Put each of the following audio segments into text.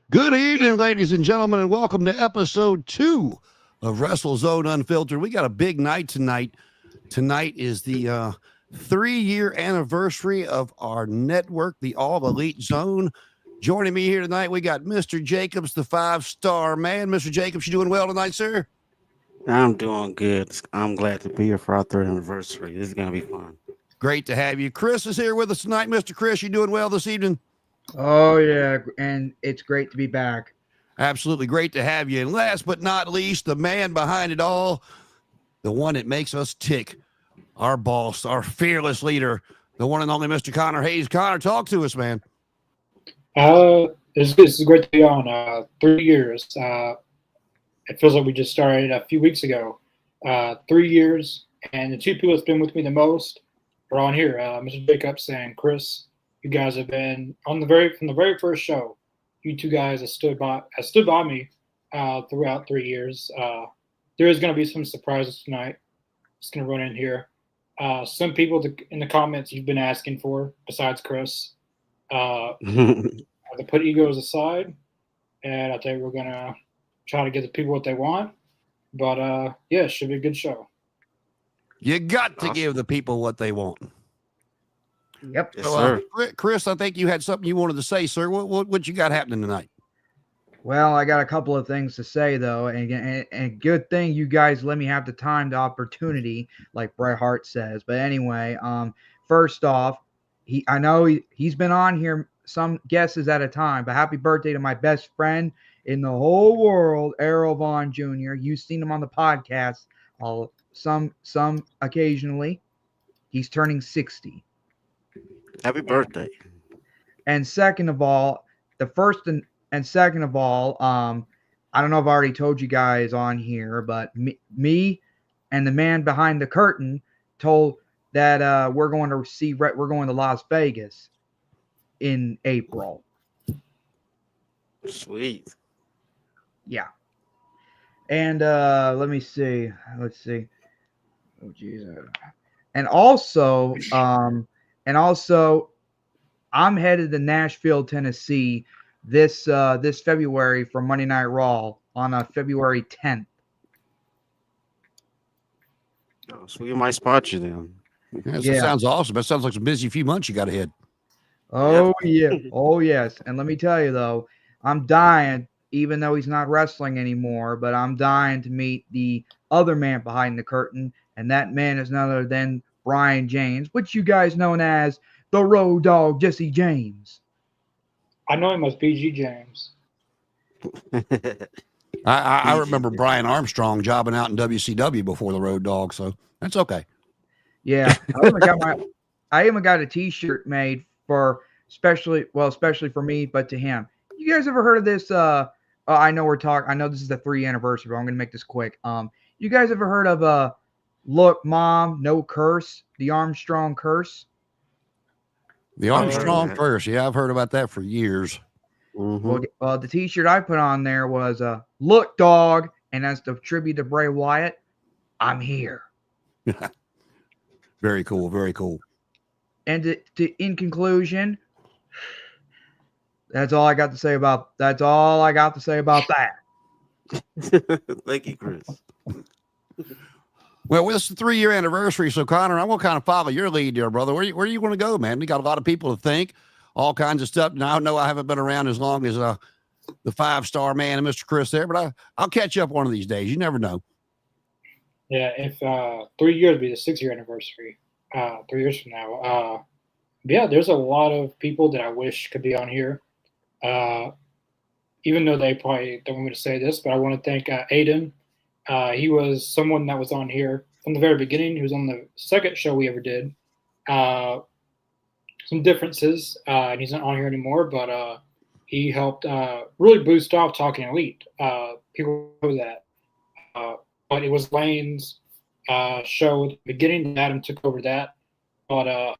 Good evening, ladies and gentlemen, and welcome to episode 2 of WrestleZone Unfiltered. We got a big night tonight. Tonight is the 3-year anniversary of our network, the All Elite Zone. Joining me here tonight, we got Mr. Jacobs, the 5-star man. Mr. Jacobs, you doing well tonight, sir? I'm doing good. I'm glad to be here for our 3rd anniversary. This is going to be fun. Great to have you. Chris is here with us tonight. Mr. Chris, you doing well this evening? Oh, yeah, and it's great to be back. Absolutely great to have you. And last but not least, the man behind it all, the one that makes us tick, our boss, our fearless leader, the one and only Mr. Connor Hayes. Connor, talk to us, man. This is great to be on. 3 years. It feels like we just started a few weeks ago. 3 years, and the two people that's been with me the most are on here, Mr. Jacobs and Chris. You guys have been on from the very first show. You two guys have stood by me throughout 3 years. There is going to be some surprises tonight. Just going to run in here. Some people in the comments you've been asking for, besides Chris, to put egos aside, and I think we're going to try to get the people what they want. But yeah, it should be a good show. You got to give the people what they want. Yep. Yes, So, sir. Chris, I think you had something you wanted to say, sir. What you got happening tonight? Well, I got a couple of things to say, though, and good thing you guys let me have the time, the opportunity, like Bret Hart says. But anyway, first off, I know he's been on here some guesses at a time, but happy birthday to my best friend in the whole world, Errol Vaughn Jr. You've seen him on the podcast, some occasionally. He's turning 60. Happy birthday. And second of all, I don't know if I already told you guys on here, but me and the man behind the curtain told that we're going to Las Vegas in April. Sweet. Yeah. And let's see. Oh geez. And also, I'm headed to Nashville, Tennessee this February for Monday Night Raw on February 10th. Oh, so we might spot you then. That Yeah. sounds awesome. That sounds like some busy few months you got ahead. Oh yeah. Oh yes. And let me tell you though, I'm dying, even though he's not wrestling anymore, but I'm dying to meet the other man behind the curtain, and that man is none other than Brian James, which you guys know as the Road Dogg Jesse James. I know him as PG James. I remember Brian Armstrong jobbing out in WCW before the Road Dogg, so that's okay. Yeah, I even got a T-shirt made for especially for me, but to him. You guys ever heard of this? I know this is the 3 anniversary, but I'm gonna make this quick. You guys ever heard of Look, Mom, No Curse, the Armstrong Curse? The Armstrong curse. Yeah, I've heard about that for years. Mm-hmm. Well, the T-shirt I put on there was "Look, dog," and as the tribute to Bray Wyatt, I'm here. Very cool. Very cool. And in conclusion, that's all I got to say about that. Thank you, Chris. Well, it's the 3-year anniversary, so Connor, I'm gonna kind of follow your lead, there, brother. Where are you going to go, man? We got a lot of people to think, all kinds of stuff. Now I know I haven't been around as long as the 5-star man and Mr. Chris there, but I'll catch you up one of these days. You never know. Yeah, if 3 years will be the 6-year anniversary, 3 years from now. Yeah, there's a lot of people that I wish could be on here. Even though they probably don't want me to say this, but I want to thank Aiden. He was someone that was on here from the very beginning. He was on the second show we ever did. Some differences, and he's not on here anymore, but he helped really boost off Talking Elite. People know that. But it was Lane's show at the beginning. Adam took over that. But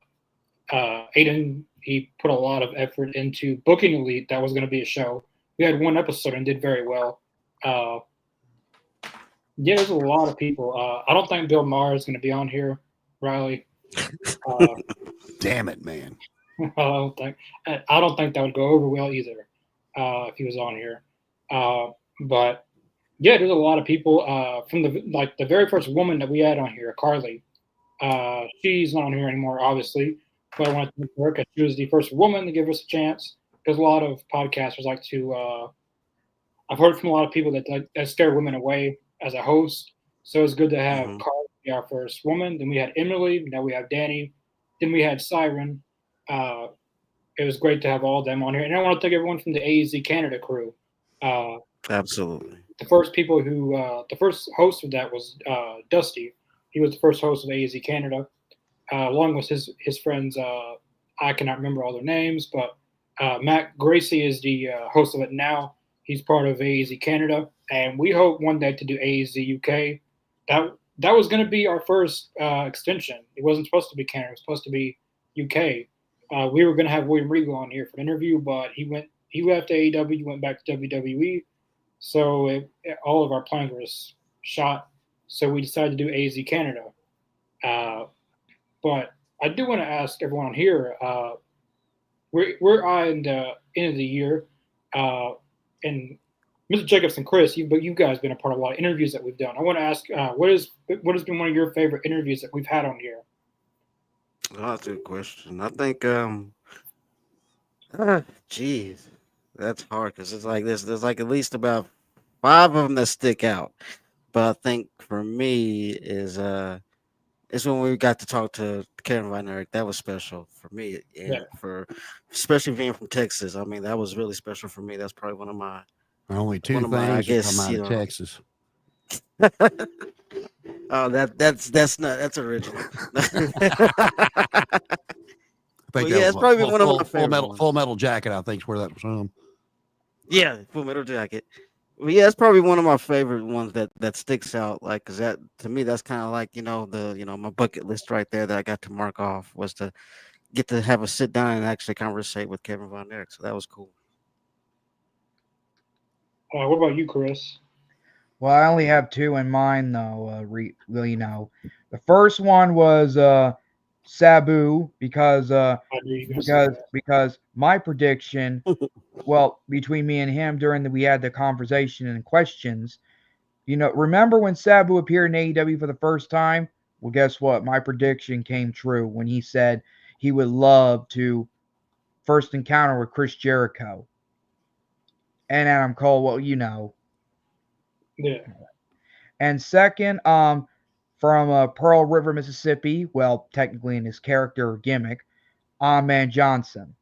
Aiden, he put a lot of effort into booking Elite. That was going to be a show. We had one episode and did very well. Yeah, there's a lot of people. I don't think Bill Maher is going to be on here, Riley. Damn it, man. I don't think that would go over well either if he was on here. But yeah, there's a lot of people from the very first woman that we had on here, Carly. She's not on here anymore, obviously, but I want to thank her because she was the first woman to give us a chance. Because a lot of podcasters like to. I've heard from a lot of people that scare women away as a host. So it's good to have Carly be our first woman. Then we had Emily. Now we have Danny. Then we had Siren. It was great to have all of them on here. And I want to thank everyone from the AEZ Canada crew. Absolutely. The first people who, the first host of that was Dusty. He was the first host of AEZ Canada, along with his friends. I cannot remember all their names, but Matt Gracie is the host of it now. He's part of AEZ Canada, and we hope one day to do AEZ UK. That was going to be our first extension. It wasn't supposed to be Canada. It was supposed to be UK. We were going to have William Regal on here for an interview, but he left AEW, went back to WWE. So all of our plans were shot. So we decided to do AEZ Canada. But I do want to ask everyone on here, we're in the end of the year, and Mr. Jacobs and Chris, you guys have been a part of a lot of interviews that we've done. I want to ask, what has been one of your favorite interviews that we've had on here? Oh, that's a good question. I think, geez, that's hard because it's like there's like at least about 5 of them that stick out. But I think for me is it's when we got to talk to Kevin Von Erich. That was special for me, and for especially being from Texas. I mean, that was really special for me. That's probably one of my only two one of my, I things that guess, come out you of know. Texas. Oh, that's original. I think Well, yeah, it's probably one of my favorite ones. Full Metal Jacket, I think, is where that was from. Yeah, Full Metal Jacket. Well, yeah, it's probably one of my favorite ones that sticks out. Like, cause that to me, that's kind of like my bucket list right there that I got to mark off was to get to have a sit down and actually conversate with Kevin Von Erich. So that was cool. What about you, Chris? Well, I only have 2 in mind, though. The first one was Sabu because my prediction, well, between me and him we had the conversation and questions. Remember when Sabu appeared in AEW for the first time? Well, guess what? My prediction came true when he said he would love to first encounter with Chris Jericho and Adam Cole. Well, Yeah. And second, from Pearl River, Mississippi, well, technically in his character or gimmick, Man Johnson.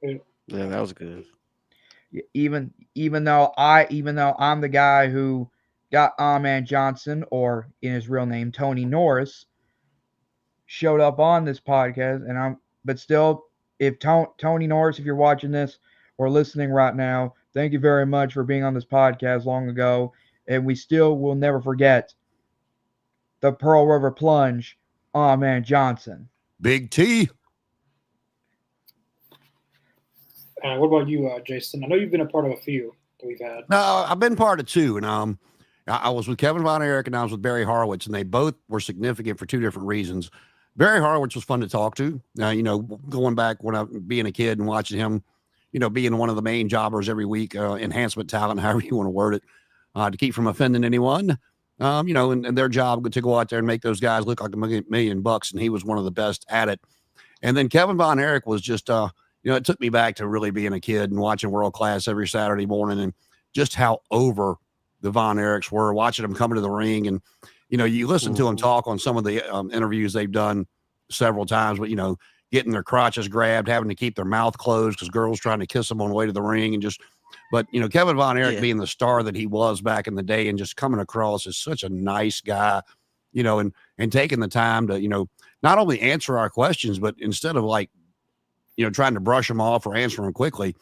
Yeah, that was good. Even though I'm the guy who got Man Johnson, or in his real name, Tony Norris, showed up on this podcast, but still, if Tony Norris, if you're watching this or listening right now, thank you very much for being on this podcast long ago. And we still will never forget the Pearl River Plunge, Man Johnson. Big T. What about you, Jason? I know you've been a part of a few that we've had. No, I've been part of 2, and I was with Kevin Von Erich and I was with Barry Horowitz, and they both were significant for 2 different reasons. Barry Horowitz was fun to talk to. Going back when I being a kid and watching him, being one of the main jobbers every week, enhancement talent, however you want to word it, to keep from offending anyone, and their job to go out there and make those guys look like $1 million, and he was one of the best at it. And then Kevin Von Erich was just, it took me back to really being a kid and watching World Class every Saturday morning, and just how over the Von Erichs were, watching them come into the ring. And, you listen to them talk on some of the interviews they've done several times, but, getting their crotches grabbed, having to keep their mouth closed because girls trying to kiss them on the way to the ring, and but Kevin Von Erich being the star that he was back in the day, and just coming across as such a nice guy, and taking the time to, not only answer our questions, but instead of trying to brush them off or answer them quickly,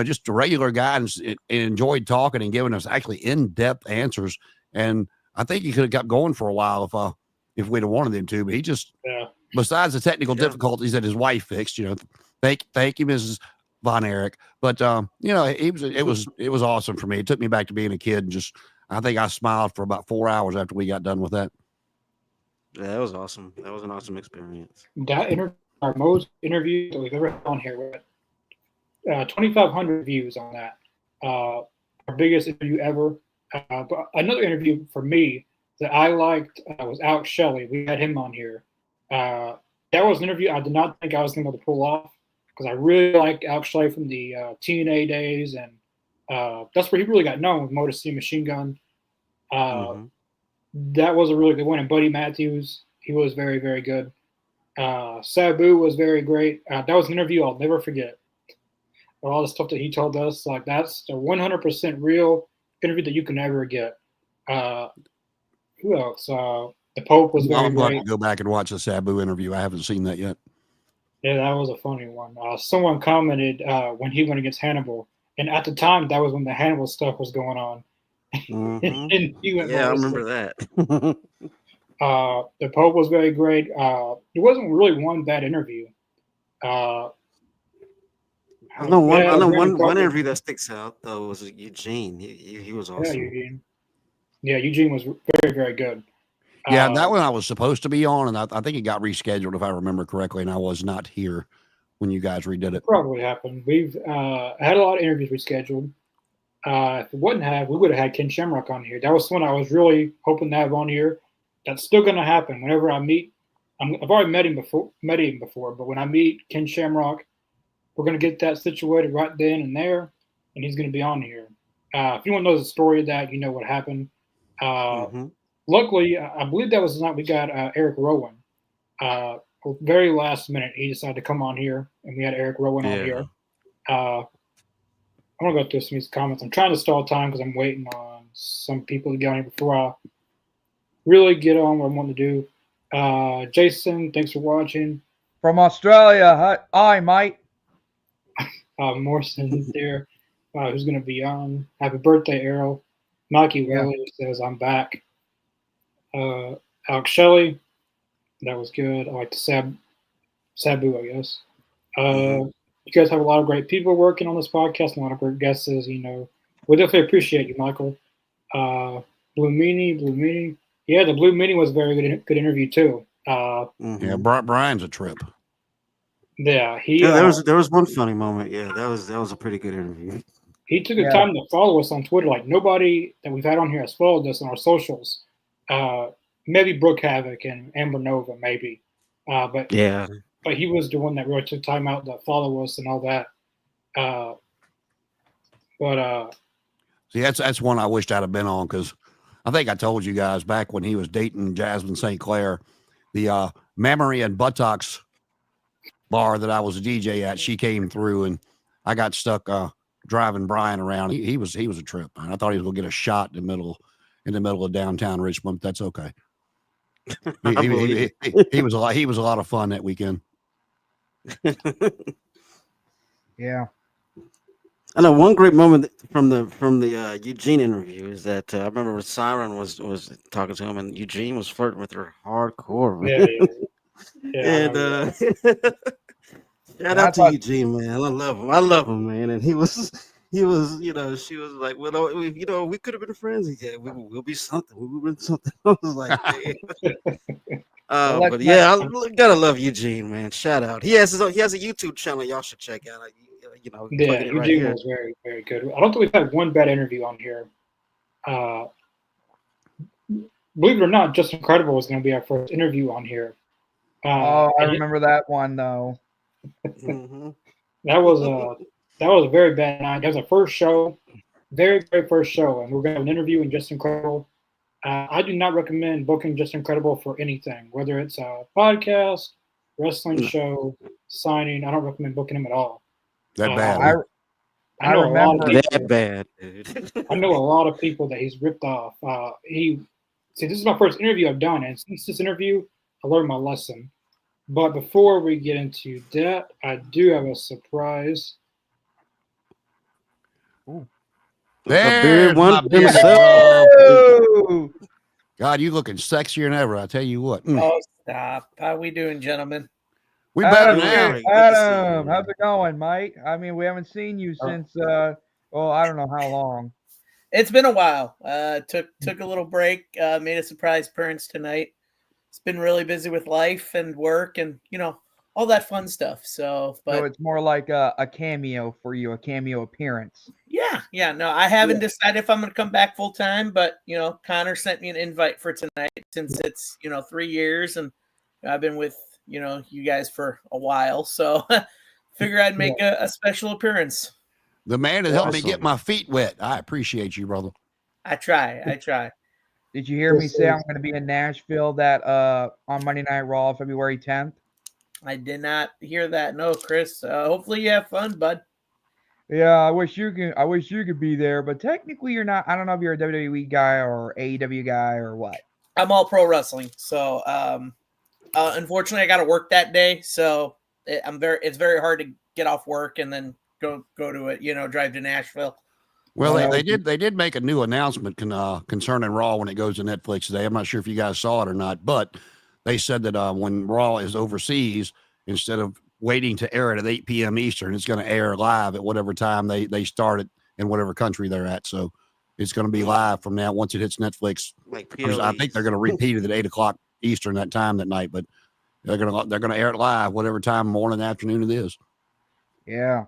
just a regular guy, and enjoyed talking and giving us actually in-depth answers. And I think he could have kept going for a while if we'd have wanted him to, but he just, besides the technical difficulties that his wife fixed, thank you, Mrs. Von Erich. But it was awesome for me. It took me back to being a kid, and I think I smiled for about 4 hours after we got done with that. Yeah, that was awesome. That was an awesome experience. That our most interview that we've ever had on here. We're at 2,500 views on that. Our biggest interview ever. But another interview for me that I liked was Alex Shelley. We had him on here. That was an interview I did not think I was going to be able to pull off, because I really liked Alex Shelley from the TNA days, and that's where he really got known with Motor City Machine Gun. That was a really good one. And Buddy Matthews, he was very, very good. Sabu was very great. That was an interview I'll never forget. All the stuff that he told us, that's a 100% real interview that you can never get. Who else? The Pope was very I'm going great. to go back and watch the Sabu interview. I haven't seen that yet. Yeah, that was a funny one. Someone commented when he went against Hannibal, and at the time, that was when the Hannibal stuff was going on. And he went I remember that. The Pope was very great. It wasn't really one bad interview. I know one interview that sticks out though was Eugene. He was awesome. Yeah, Eugene. Yeah, Eugene was very, very good. Yeah, that one I was supposed to be on, and I think it got rescheduled if I remember correctly, and I was not here when you guys redid it. Probably happened. We've had a lot of interviews rescheduled. If it wouldn't have, we would have had Ken Shamrock on here. That was someone I was really hoping to have on here. That's still going to happen. Whenever I meet, I've already met him before, but when I meet Ken Shamrock, we're going to get that situated right then and there, and he's going to be on here. If anyone knows the story of that, you know what happened. Luckily, I believe that was the night we got Eric Rowan. Very last minute, he decided to come on here, and we had Eric Rowan on here. I'm going to go through some of these comments. I'm trying to stall time because I'm waiting on some people to get on here before I really get on what I'm wanting to do. Jason, thanks for watching. From Australia. Hi, mate. Morrison's there. Who's going to be on? Happy birthday, Errol. Mikey Willie says, I'm back. Alex Shelley. That was good. I like the Sabu, I guess. You guys have a lot of great people working on this podcast, a lot of great guests. We definitely appreciate you, Michael. Blue Meanie. Yeah, the Blue Meanie was a very good interview too. Yeah, Brian's a trip. Yeah, there was one funny moment. Yeah, that was a pretty good interview. He took the time to follow us on Twitter. Like nobody that we've had on here has followed us on our socials. Maybe Brooke Havoc and Amber Nova, maybe. But he was the one that really took time out to follow us and all that. See, that's one I wished I'd have been on, because I think I told you guys back when he was dating Jasmine St. Clair, the Mammary and Buttocks bar that I was a DJ at, she came through, and I got stuck driving Brian around. He was a trip, man. I thought he was gonna get a shot in the middle of downtown Richmond. But that's okay. He was a lot of fun that weekend. Yeah. I know one great moment from the Eugene interview is that I remember Siren was talking to him, and Eugene was flirting with her hardcore. Man. Yeah. Shout out to Eugene, man. I love him, man. And he was, she was like, well, we could have been friends. Yeah, we'll be something. We'll be something. I was like, but yeah, I gotta love Eugene, man. Shout out. He has a YouTube channel y'all should check out. Eugene was very, very good. I don't think we've had one bad interview on here. Believe it or not, Just Incredible was going to be our first interview on here. I remember that one though. That was a very bad night. That was the first show, very very first show, and we're gonna have an interview in Just Incredible. I do not recommend booking Just Incredible for anything, whether it's a podcast, wrestling show, signing. I don't recommend booking him at all. That Uh, bad. I Huh? I know a lot of remember. That people. bad, dude. I know a lot of people that he's ripped off. This is my first interview I've done, and since this interview, I learned my lesson. But before we get into that, I do have a surprise. The There's beard my one bearded himself. bro. Woo! God, you looking sexier than ever. I tell you what. Oh, stop. How we doing, gentlemen? We better Doing now. great. Good to see Adam, you. how's it going, Mike? I mean, we haven't seen you since well, I don't know how long. It's been a while. Took a little break. Made a surprise appearance tonight. It's been really busy with life and work and all that fun stuff. So, So but it's more like a cameo for you, a cameo appearance. yeah. No, I haven't decided if I'm going to come back full time. But Connor sent me an invite for tonight since it's 3 years and I've been with you guys for a while. So, figure I'd make a special appearance. The man that helped me Awesome. get my feet wet. I appreciate you, brother. I try. Did you hear me say I'm going to be in Nashville that on Monday Night Raw, February 10th? I did not hear that. No, Chris. Hopefully you have fun, bud. Yeah, I wish you could be there, but technically you're not. I don't know if you're a WWE guy or AEW guy or what. I'm all pro wrestling, so unfortunately I got to work that day. So it's very hard to get off work and then go to it. Drive to Nashville. Well, they did make a new announcement concerning Raw when it goes to Netflix today. I'm not sure if you guys saw it or not, but they said that when Raw is overseas, instead of waiting to air it at 8 p.m. Eastern, it's going to air live at whatever time they start it in whatever country they're at. So it's going to be live from now once it hits Netflix. Like I think they're going to repeat it at 8 o'clock Eastern that time that night, but they're going to air it live whatever time, morning, afternoon it is. Yeah.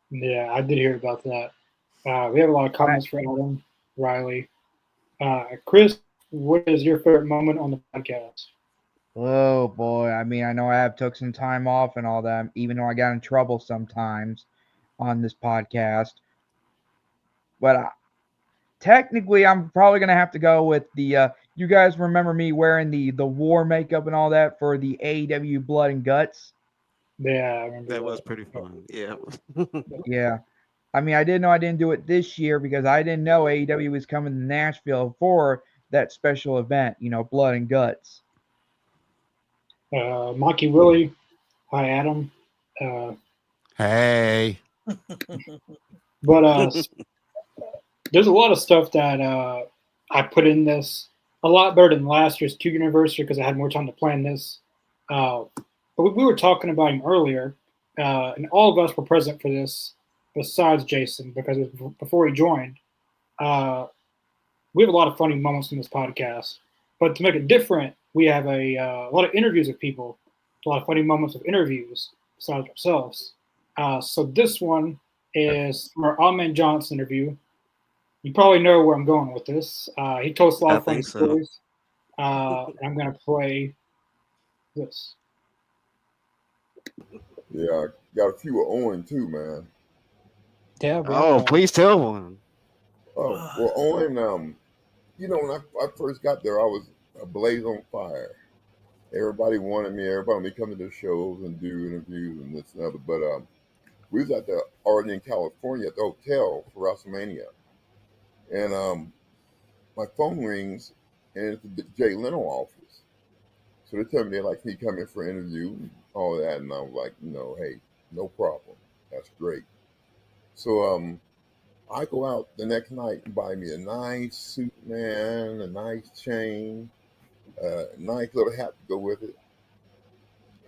Yeah, I did hear about that. We have a lot of comments for Adam, Riley. Chris, what is your favorite moment on the podcast? Oh boy, I mean, I know I have took some time off and all that, even though I got in trouble sometimes on this podcast. But technically, I'm probably gonna have to go with the. You guys remember me wearing the war makeup and all that for the AEW Blood and Guts? Yeah, I remember That was pretty fun. Yeah. Yeah. I mean, I didn't know I didn't do it this year because I didn't know AEW was coming to Nashville for that special event, Blood and Guts. Mikey Willie. Hi, Adam. Hey. But there's a lot of stuff that I put in this a lot better than last year's 2 anniversary because I had more time to plan this. But we were talking about him earlier, and all of us were present for this besides Jason because it was before he joined. We have a lot of funny moments in this podcast. But to make it different, we have a lot of interviews with people, a lot of funny moments of interviews besides ourselves. So this one is from our Ahmed Johnson interview. You probably know where I'm going with this. He told us a lot of funny stories. I'm going to play this. Yeah, got a few of Owen too, man. Yeah, Oh, please tell one. Oh, well, Owen, when I first got there, I was ablaze on fire. Everybody wanted me. Everybody wanted me to come to the shows and do interviews and this and other. But we was at the already in California at the hotel for WrestleMania, and my phone rings, and it's the Jay Leno office. So they tell me they like me come in for an interview and all that, and I'm like, hey, no problem. That's great. So I go out the next night and buy me a nice suit, man, a nice chain, a nice little hat to go with it.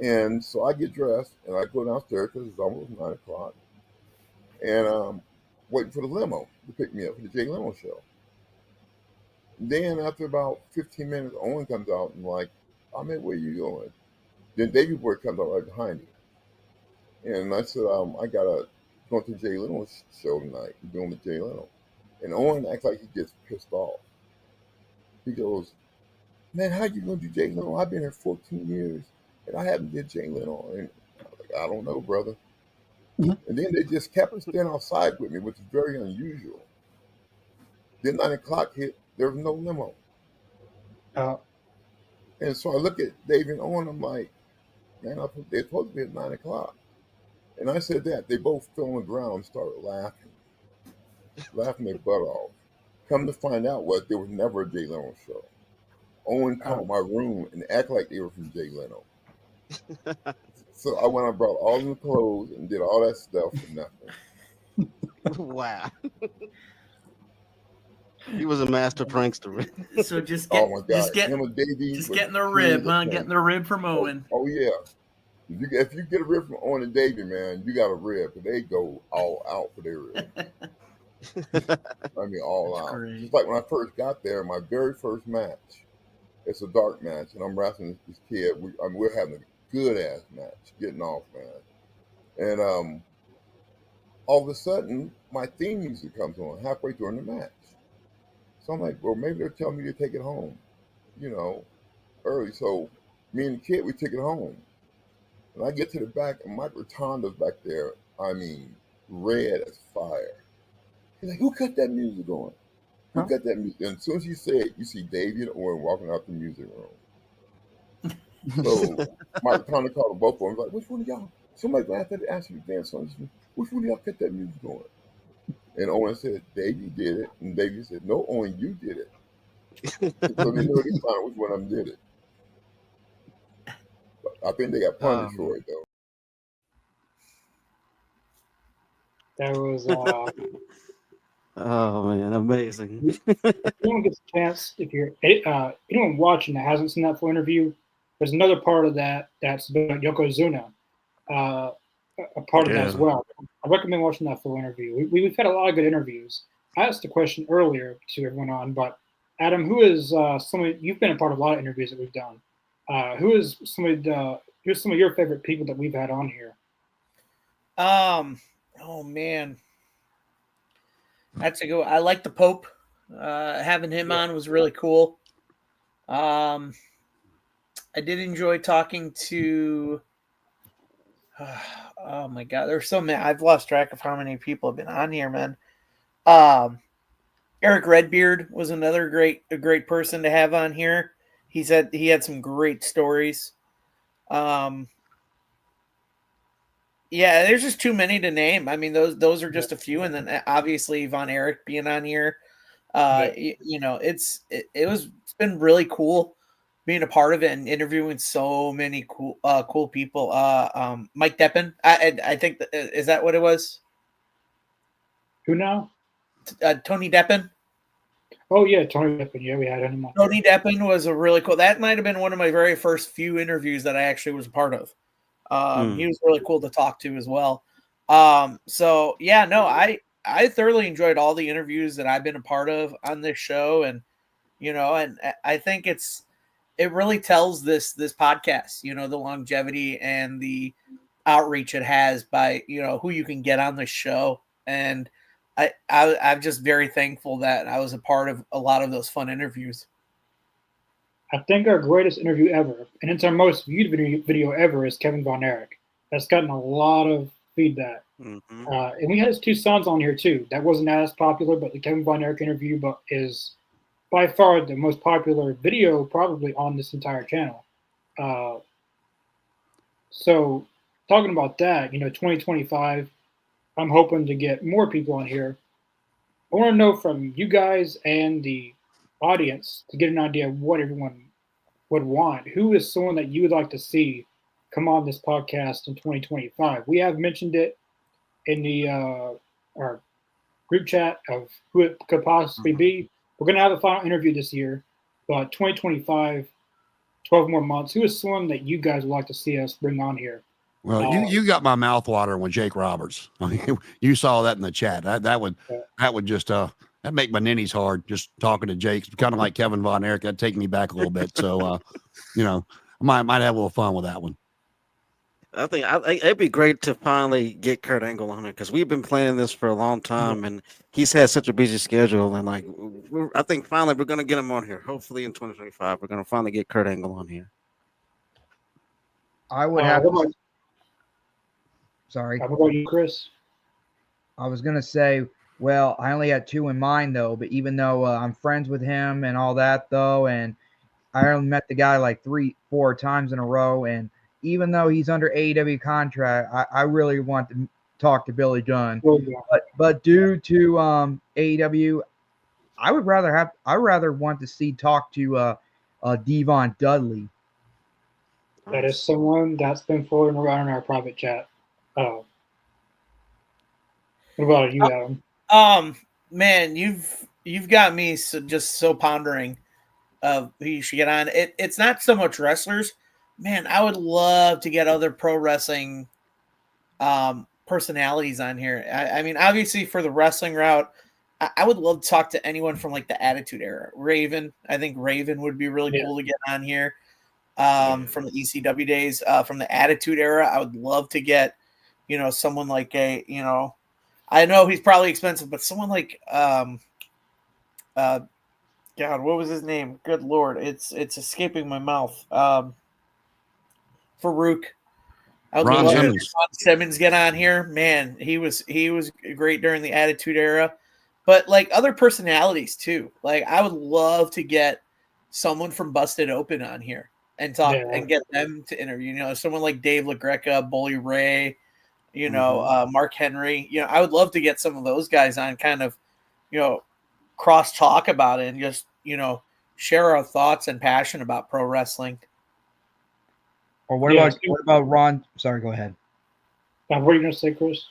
And so I get dressed and I go downstairs because it's almost 9 o'clock, and waiting for the limo to pick me up for the Jay Leno show. Then after about 15 minutes, Owen comes out and like, Ahmed, where you going? Then Davey Boy comes out right behind me. And I said, I gotta go to Jay Leno's show tonight, doing with Jay Leno. And Owen acts like he gets pissed off. He goes, man, how you gonna do Jay Leno? I've been here 14 years and I haven't did Jay Leno. And I was like, I don't know, brother. And then they just kept us staying outside with me, which is very unusual. Then 9 o'clock hit, there was no limo. Uh, And so I look at Dave and Owen, I'm like, man, they're supposed to be at 9 o'clock. And I said that. They both fell on the ground and started laughing their butt off. Come to find out there was never a Jay Leno show. Owen called my room and act like they were from Jay Leno. So I went and brought all the clothes and did all that stuff for nothing. Wow. He was a master prankster. So just Oh my God! just Him and Davey just was getting the kings rib, of huh? pranks. Getting the rib from Owen. Oh yeah. If you get a rib from Owen and Davey, man, you got a rib. But they go all out for their rib. I mean, all That's out. great. Just like when I first got there, my very first match. It's a dark match, and I'm wrestling this kid. We're having a good ass match, getting off, man. And all of a sudden, my theme music comes on halfway during the match. So I'm like, well, maybe they're telling me to take it home, early. So me and the kid, we took it home. And I get to the back, and Mike Rotonda's back there. I mean, red as fire. He's like, who cut that music on? Who cut that music? And as soon as you say it, you see Davey and Owen walking out the music room. So Mike Rotonda called them both of them. He's like, which one of y'all? Somebody going to have to ask you to dance on this. Which one of y'all cut that music on? And Owen said, Davey did it. And Davey said, no, Owen, you did it. So they know they found which one of them did it. But I think they got punished for it, though. that was Oh man, amazing. if anyone gets a chance, if you're anyone watching that hasn't seen that full interview, there's another part of that that's about Yokozuna, a part of that as well. I recommend watching that full interview. We've had a lot of good interviews. I asked a question earlier to everyone on, but Adam, who is somebody you've been a part of a lot of interviews that we've done? Who's some of your favorite people that we've had on here? Oh man, that's a good one. I like the Pope. Having him on was really cool. I did enjoy talking to. Oh my God, there's so many. I've lost track of how many people have been on here, man. Eric Redbeard was another great person to have on here. He had some great stories. Yeah, there's just too many to name. I mean, those are just a few, and then obviously Von Erich being on here. It's been really cool being a part of it and interviewing so many cool people. Mike Deppen, I think is that what it was? Who now? Tony Deppen. Oh yeah, Tony Deppen. Yeah, we had him on. Tony Deppen was a really cool. That might have been one of my very first few interviews that I actually was a part of. He was really cool to talk to as well. So yeah, no, I thoroughly enjoyed all the interviews that I've been a part of on this show, and and I think it really tells this podcast, the longevity and the outreach it has by who you can get on this show, and I'm just very thankful that I was a part of a lot of those fun interviews. I think our greatest interview ever, and it's our most viewed video ever, is Kevin Von Erich. That's gotten a lot of feedback. Mm-hmm. And we had his two sons on here too. That wasn't as popular, but the Kevin Von Erich interview is by far the most popular video probably on this entire channel. So talking about that, 2025, I'm hoping to get more people on here. I want to know from you guys and the audience to get an idea of what everyone would want. Who is someone that you would like to see come on this podcast in 2025? We have mentioned it in the our group chat of who it could possibly be. We're going to have a final interview this year, but 2025, 12 more months. Who is someone that you guys would like to see us bring on here? Well, you got my mouth watering with Jake Roberts. I mean, you saw that in the chat. That would just that make my ninnies hard just talking to Jake. It's kind of like Kevin Von Erich. That'd take me back a little bit. So I might have a little fun with that one. I think it'd be great to finally get Kurt Angle on it, because we've been planning this for a long time, and he's had such a busy schedule. And I think finally we're gonna get him on here. Hopefully in 2025, we're gonna finally get Kurt Angle on here. I would have. Sorry. How about you, Chris? I was gonna say, well, I only had two in mind though. But even though I'm friends with him and all that though, and I only met the guy like 3-4 times in a row, and even though he's under AEW contract, I really want to talk to Billy Gunn. Well, yeah. But due to AEW, I would rather want to see talk to Devon Dudley. That is someone that's been floating around in our private chat. Oh. What about you, Adam? Man, you've got me just so pondering of who you should get on. It's not so much wrestlers. Man, I would love to get other pro wrestling personalities on here. I mean, obviously for the wrestling route, I would love to talk to anyone from like the Attitude Era. Raven, I think Raven would be really cool to get on here. From the ECW days, from the Attitude Era, I would love to get, someone like I know he's probably expensive, but someone like God, what was his name? Good Lord, it's escaping my mouth. Farouk. I would Ron love to Simmons. see Ron Simmons get on here. Man, he was great during the Attitude Era. But like other personalities too. Like I would love to get someone from Busted Open on here and talk and get them to interview. Someone like Dave LaGreca, Bully Ray, Mark Henry. I would love to get some of those guys on, kind of, cross talk about it and just, share our thoughts and passion about pro wrestling. Or what about Ron? Sorry, go ahead. What are you gonna say, Chris?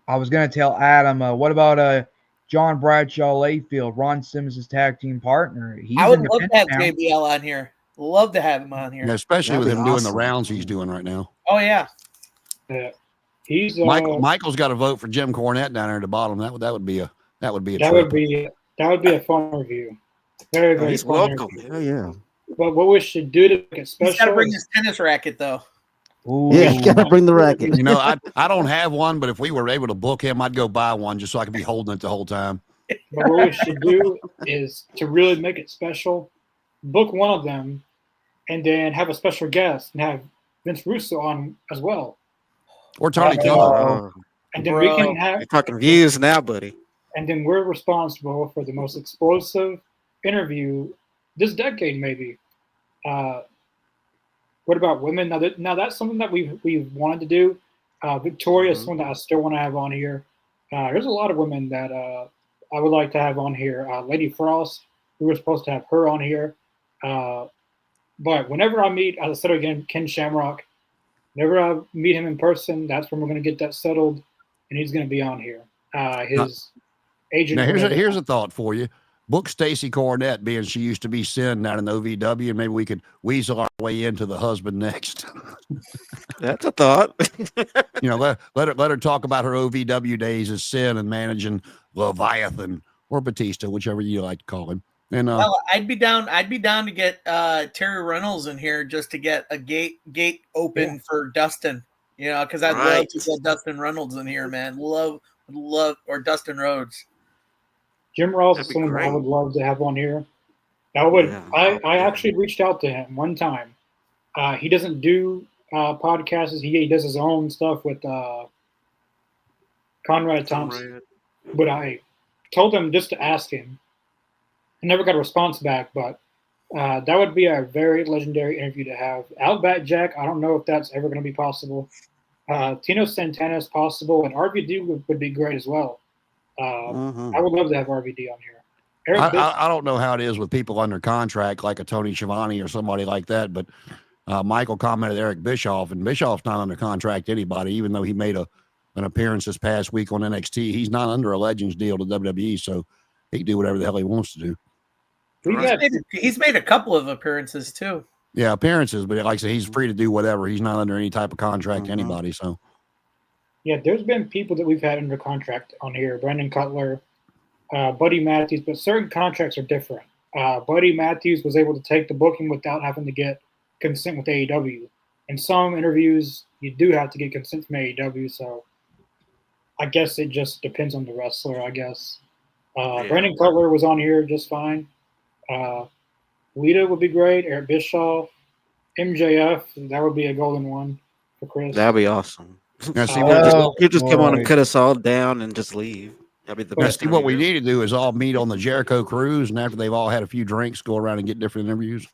I was gonna tell Adam. What about John Bradshaw Layfield, Ron Simmons' tag team partner? I would love to have JBL on here. Love to have him on here. Yeah, especially That'd with be him doing the awesome. rounds he's doing right now. Oh yeah. Yeah. He's Michael's got to vote for Jim Cornette down there at the bottom. That would be a that would trip. be a fun review. Very, very He's fun welcome. interview. Oh, yeah. But what we should do to make it special? He's got to bring his tennis racket though. Ooh. Yeah, you gotta bring the racket. I don't have one, but if we were able to book him, I'd go buy one just so I could be holding it the whole time. But what we should do is to really make it special, book one of them, and then have a special guest and have Vince Russo on as well. Or Tony Khan. And then we can have. You're talking views now, buddy. And then we're responsible for the most explosive interview this decade, maybe. What about women? Now that's something that we've wanted to do. Victoria is someone that I still want to have on here. There's a lot of women that I would like to have on here. Lady Frost, we were supposed to have her on here. But whenever I meet, as I said again, Ken Shamrock, whenever I meet him in person, that's when we're going to get that settled, and he's going to be on here. His agent. Now here's a thought for you. Book Stacy Cornette, being she used to be Sin down in OVW, and maybe we could weasel our way into the husband next. That's a thought. Let her talk about her OVW days as Sin and managing Leviathan or Batista, whichever you like to call him. And well, I'd be down to get Terry Reynolds in here just to get a gate open for Dustin. Because I'd love to get Dustin Reynolds in here, man. Love, or Dustin Rhodes. Jim Ross is someone I would love to have on here. I actually reached out to him one time. He doesn't do podcasts. He does his own stuff with Conrad Thompson. But I told him just to ask him. I never got a response back, but that would be a very legendary interview to have. Outback Jack, I don't know if that's ever going to be possible. Tino Santana is possible, and RVD would be great as well. I would love to have RVD on here. I don't know how it is with people under contract like a Tony Schiavone or somebody like that, but Michael commented Eric Bischoff, and Bischoff's not under contract to anybody, even though he made an appearance this past week on NXT. He's not under a Legends deal to WWE, so he can do whatever the hell he wants to do. He's made a couple of appearances too. Yeah, appearances, but like I said, he's free to do whatever. He's not under any type of contract to anybody. So, yeah, there's been people that we've had under contract on here: Brandon Cutler, Buddy Matthews, but certain contracts are different. Buddy Matthews was able to take the booking without having to get consent with AEW. In some interviews, you do have to get consent from AEW. So, I guess it just depends on the wrestler. I guess Brandon Cutler was on here just fine. Lita would be great. Eric Bischoff, MJF, that would be a golden one for Chris. That'd be awesome. Now, see, You just come on and boy. cut us all down and just leave. That'd be the now, best. see, what we need to do is all meet on the Jericho cruise, and after they've all had a few drinks, go around and get different interviews.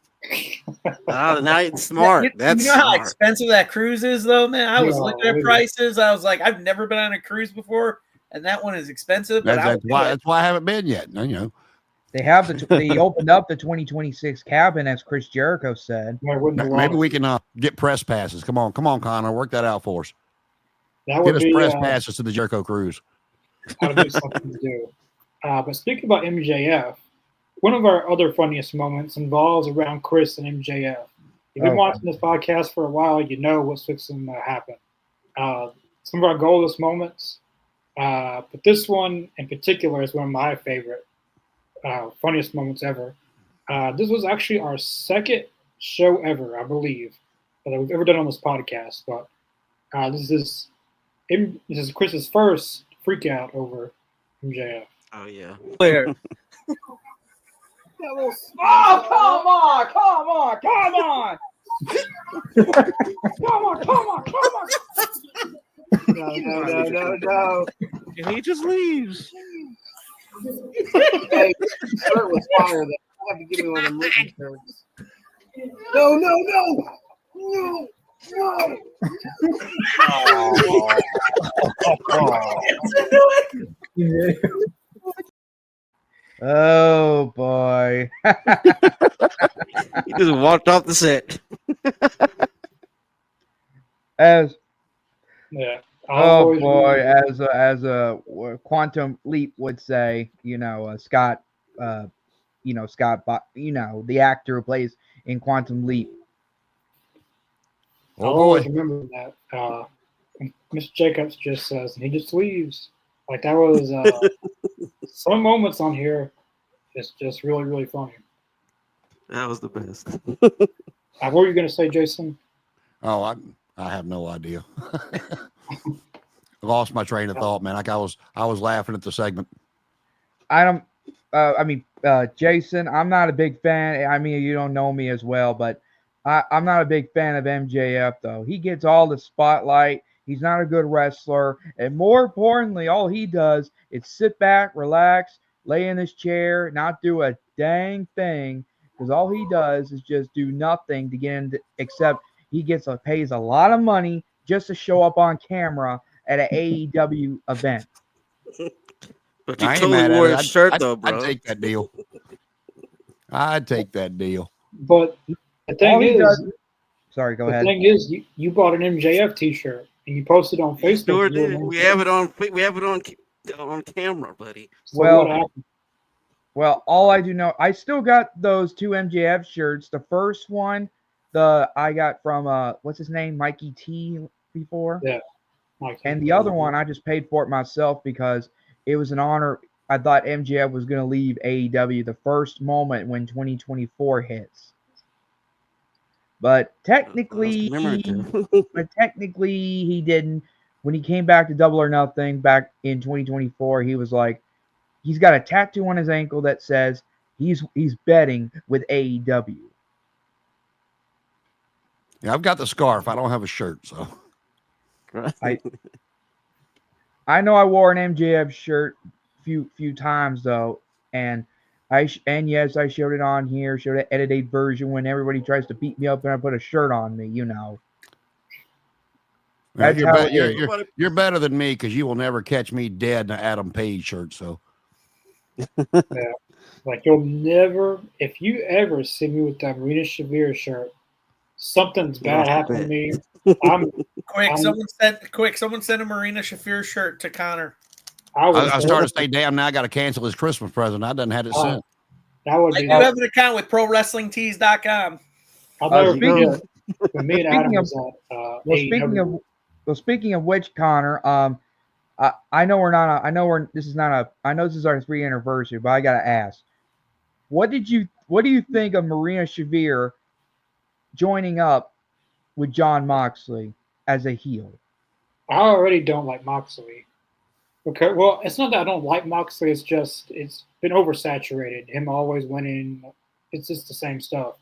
Now it's smart. You That's know how smart. expensive that cruise is, though, man. I was Yeah, looking at it is. prices. I was like, I've never been on a cruise before, and that one is expensive. But That's why I haven't been yet. You know, They have they opened up the 2026 cabin, as Chris Jericho said. maybe we can get press passes. Come on, Connor, work that out for us. That Get would us be press passes to the Jericho cruise. that'd be something to do. But speaking about MJF, one of our other funniest moments involves around Chris and MJF. You've been watching this podcast for a while, you know what's fixing to happen. Some of our goalless moments, but this one in particular is one of my favorite, funniest moments ever. This was actually our second show ever, I believe, that we've ever done on this podcast. But this is Chris's first freak out over MJF. Oh yeah. clear. Oh, come on, come on, come on. Come on. No. And he just leaves. Hey, shirt was fire. Though. I have to give me one of them written shirts. No. Oh boy. He just walked off the set. As Yeah. oh boy, as a Quantum Leap would say, Scott, the actor who plays in Quantum Leap. I'll always remember that. Mr. Jacobs just says, and he just leaves. Like that was some moments on here. It's just really, really funny. That was the best. What were you going to say, Jason? Oh, I have no idea. I lost my train of thought, man. Like I was laughing at the segment. Jason, I'm not a big fan. I mean, you don't know me as well, but I'm not a big fan of MJF, though. He gets all the spotlight. He's not a good wrestler. And more importantly, all he does is sit back, relax, lay in his chair, not do a dang thing. Because all he does is just do nothing to get into, except he pays a lot of money just to show up on camera at an AEW event. But you I ain't totally mad at wore it. his shirt though, I'd bro. take that deal. I'd take that deal. But the All thing he is, does- Sorry, go the ahead. thing is, you bought an MJF T-shirt and you posted on Facebook. Sure You were did. an We MJF. have it on camera, buddy. So what happened? Well, all I do know, I still got those two MJF shirts. The first one, I got from what's his name, Mikey T before. Yeah. Like, And the other one, I just paid for it myself because it was an honor. I thought MJF was going to leave AEW the first moment when 2024 hits. But technically, he didn't. When he came back to Double or Nothing back in 2024, he was like, he's got a tattoo on his ankle that says he's betting with AEW. Yeah, I've got the scarf. I don't have a shirt, so. I know I wore an MJF shirt few times though, and yes, I showed it on here, showed an edited version when everybody tries to beat me up and I put a shirt on me, That's you're better than me because you will never catch me dead in an Adam Page shirt. So, yeah, like you'll never, if you ever see me with that Marina Shavir shirt, something's bad happened to me. Someone send a Marina Shafir shirt to Connor. I started to say, damn, now I got to cancel his Christmas present. I done had it sent. That would I be do have an account with ProWrestlingTees.com. I'll never forget when me and Adam was at speaking of which, Connor, I know this is our 3rd anniversary, but I gotta ask, what do you think of Marina Shavir joining up with Jon Moxley as a heel? I already don't like Moxley. Okay, well, it's not that I don't like Moxley. It's just it's been oversaturated. Him always winning. It's just the same stuff.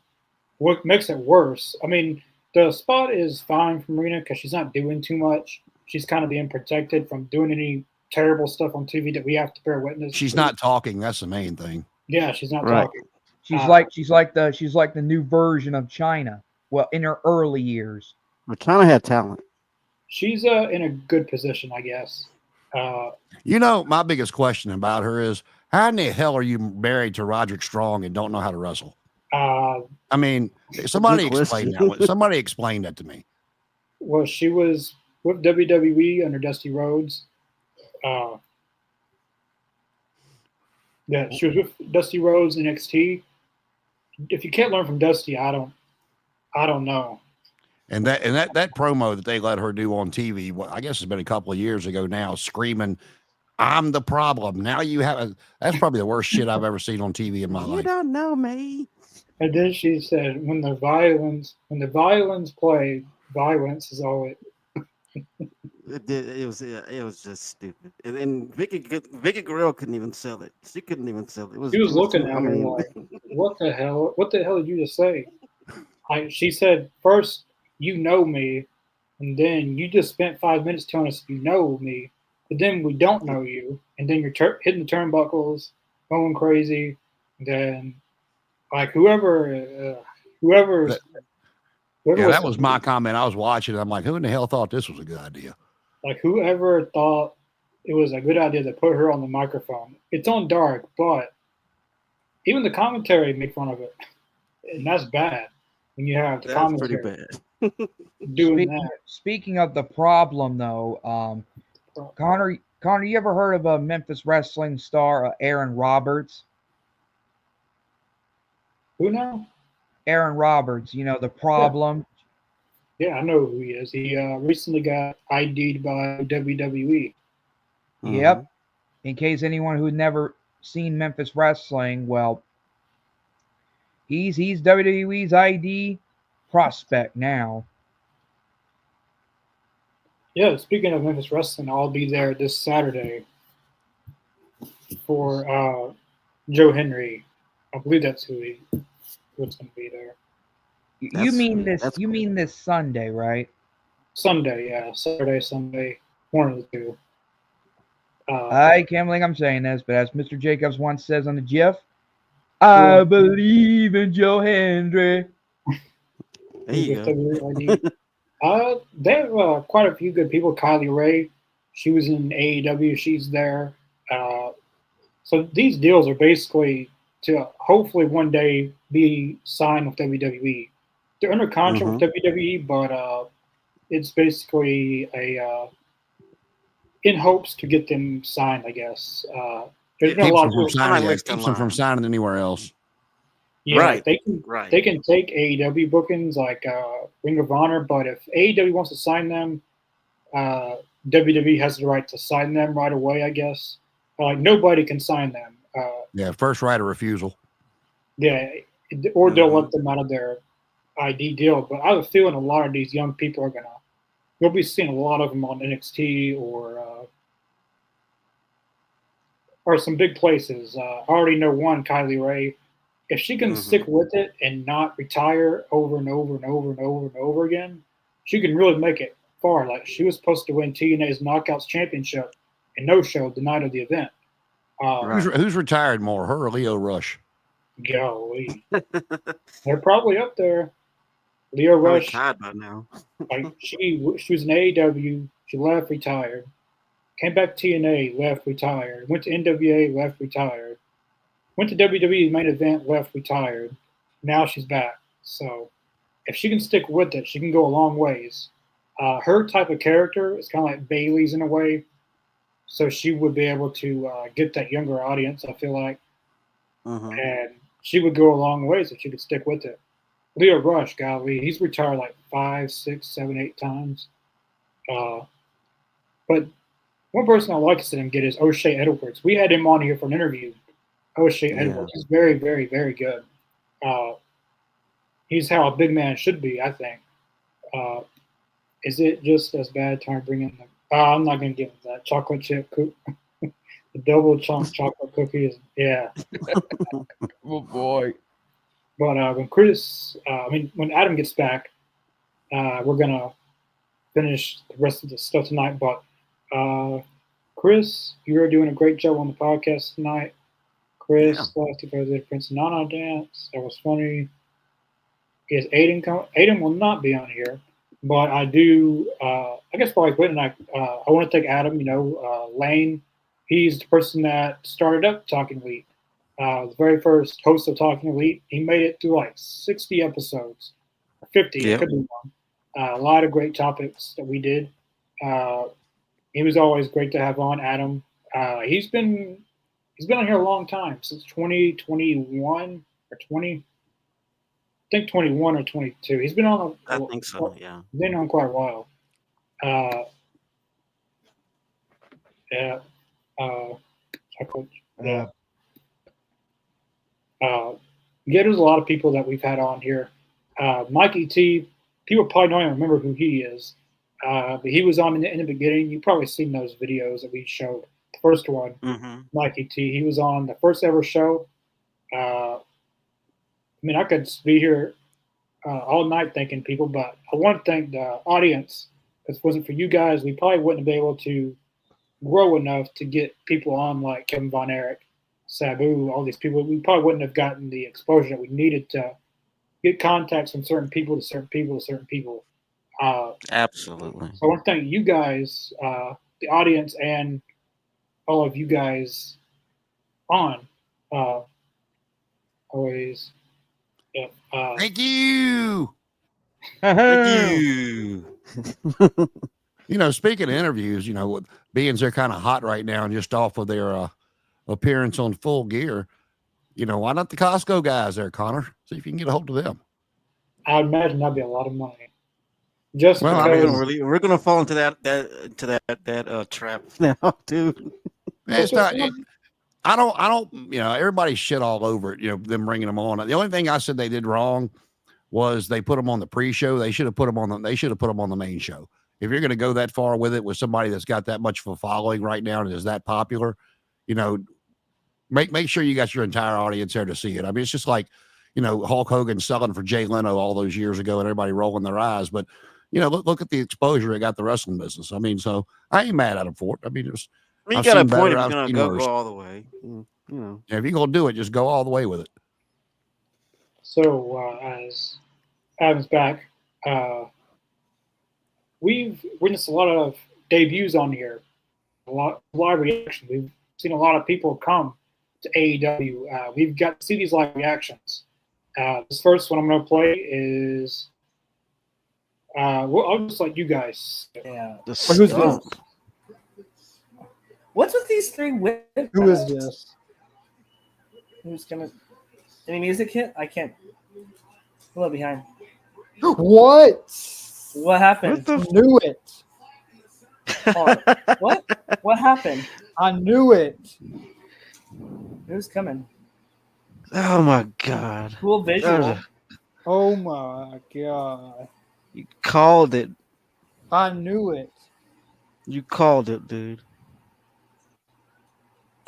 What makes it worse? I mean, the spot is fine for Marina because she's not doing too much. she's kind of being protected from doing any terrible stuff on TV that we have to bear witness. She's to. not talking. That's the main thing. Yeah, she's not Right. talking. She's Uh, like the new version of China. Well, in her early years. But China had talent. She's in a good position, I guess. You know, my biggest question about her is, how in the hell are you married to Roderick Strong and don't know how to wrestle? I mean, somebody Good explain question. that. Somebody explain that to me. Well, she was with WWE under Dusty Rhodes. Yeah, she was with Dusty Rhodes in NXT. If you can't learn from Dusty, I don't know. And that promo that they let her do on TV, well, I guess it's been a couple of years ago now, screaming, "I'm the problem." Now you have that's probably the worst shit I've ever seen on TV in my You life. don't know me. And then she said, "When the violins play, violence is all it." It was just stupid. And Vicky Guerrero couldn't even sell it. She couldn't even sell it. She was looking too- at her like, "What the hell? What the hell did you just say?" She said, "First, you know me, and then you just spent 5 minutes telling us you know me, but then we don't know you, and then you're hitting the turnbuckles, going crazy. Then, like whoever Yeah, that was the- my comment. I was watching it. I'm like, who in the hell thought this was a good idea? like whoever thought it was a good idea to put her on the microphone. It's on dark, but even the commentary make fun of it, and that's bad when you have the That's pretty commentary bad. doing that. Speaking of the problem, though, Connor, you ever heard of a Memphis wrestling star, Aaron Roberts? Who now? Aaron Roberts, you know, the problem. Yeah, I know who he is. He recently got ID'd by WWE. Yep. In case anyone who'd never seen Memphis wrestling, well, he's WWE's ID prospect now. Yeah, speaking of Memphis wrestling, I'll be there this Saturday for Joe Henry. I believe that's who's going to be there. You mean this Sunday, right? Sunday, yeah, Saturday, Sunday, one of the two. I can't believe I'm saying this, but as Mr. Jacobs once says on the GIF, I believe in Joe Hendry. There you go. They have quite a few good people. Kylie Ray, she was in AEW. She's there. So these deals are basically to hopefully one day be signed with WWE. They're under contract with WWE, but it's basically in hopes to get them signed, I guess. There's been a lot of people keeps them from signing anywhere else. Yeah, Right. they can take AEW bookings like Ring of Honor, but if AEW wants to sign them, WWE has the right to sign them right away, I guess. Like nobody can sign them. First right of refusal. Yeah, or they'll let them out of their ID deal. But I have a feeling a lot of these young people are you'll be seeing a lot of them on NXT or some big places. I already know one, Kylie Ray. If she can stick with it and not retire over and over and over and over and over again, she can really make it far. Like she was supposed to win TNA's Knockouts Championship and no-show the night of the event. Who's retired more, her or Leo Rush? Golly. They're probably up there. Leo Rush, tired by now. like she was in AEW, she left, retired. Came back to TNA, left, retired. Went to NWA, left, retired. Went to WWE main event, left, retired. Now she's back. So if she can stick with it, she can go a long ways. Her type of character is kind of like Bailey's in a way. So she would be able to get that younger audience, I feel like. And she would go a long ways if she could stick with it. Leo Rush, golly, he's retired like 5, 6, 7, 8 times. But one person I'd like to see him get is O'Shea Edwards. We had him on here for an interview. O'Shea Edwards is very, very, very good. He's how a big man should be, I think. Is it just as bad time bringing them? I'm not going to give him that. Chocolate chip cookie. The double chunk chocolate cookies. Yeah. Oh, boy. But when when Adam gets back, we're going to finish the rest of the stuff tonight. But Chris, you're doing a great job on the podcast tonight. Chris, Plastic President Prince Nana Dance. That was funny. Is Aiden coming? Aiden will not be on here, but I do. I guess probably Quinn and I want to thank Adam. Lane. He's the person that started up Talking Elite. The very first host of Talking Elite. He made it through like 60 episodes, or 50. Yep. It could be wrong. A lot of great topics that we did. He was always great to have on. Adam. He's been on here a long time, since 2021 or 20. I think 21 or 22. He's been on. I think so. Yeah. He's been on quite a while. Yeah. There's a lot of people that we've had on here. Mikey T. People probably don't even remember who he is, but he was on in the beginning. You've probably seen those videos that we showed. The first one, Mikey T. He was on the first ever show. I could be here all night thanking people, but I want to thank the audience. If it wasn't for you guys, we probably wouldn't have been able to grow enough to get people on like Kevin Von Erich, Sabu, all these people. We probably wouldn't have gotten the exposure that we needed to get contacts from certain people to certain people to certain people. Absolutely. So I want to thank you guys, the audience, and all of you guys on. Always. Yeah. Thank you. Thank you. Speaking of interviews, with being they're kind of hot right now and just off of their appearance on Full Gear, why not the Costco guys there, Connor? See if you can get a hold of them. I would imagine that'd be a lot of money. Just Well, because we're gonna fall into that trap now, too. It's not. I don't. Everybody shit all over it. Them bringing them on. The only thing I said they did wrong was they put them on the pre-show. They should have put them on the main show. If you're going to go that far with it with somebody that's got that much of a following right now and is that popular, make sure you got your entire audience there to see it. I mean, it's just like, Hulk Hogan selling for Jay Leno all those years ago and everybody rolling their eyes. But, look at the exposure it got the wrestling business. I mean, so I ain't mad at him for it. I mean, you got a point if you're going to go all the way. If you're going to do it, just go all the way with it. So, as Adam's back, we've witnessed a lot of debuts on here, a lot of live reaction. We've seen a lot of people come to AEW. We've got to see these live reactions. This first one I'm going to play is, I'll just let you guys. Yeah. Who's this? What's with these three women? Who is this? Who's gonna? Any music hit? I can't. A little behind. What? What happened? I knew it. Oh, what? What happened? I knew it. Who's coming? Oh my God! Cool visual. Oh my God. You called it. I knew it. You called it, dude.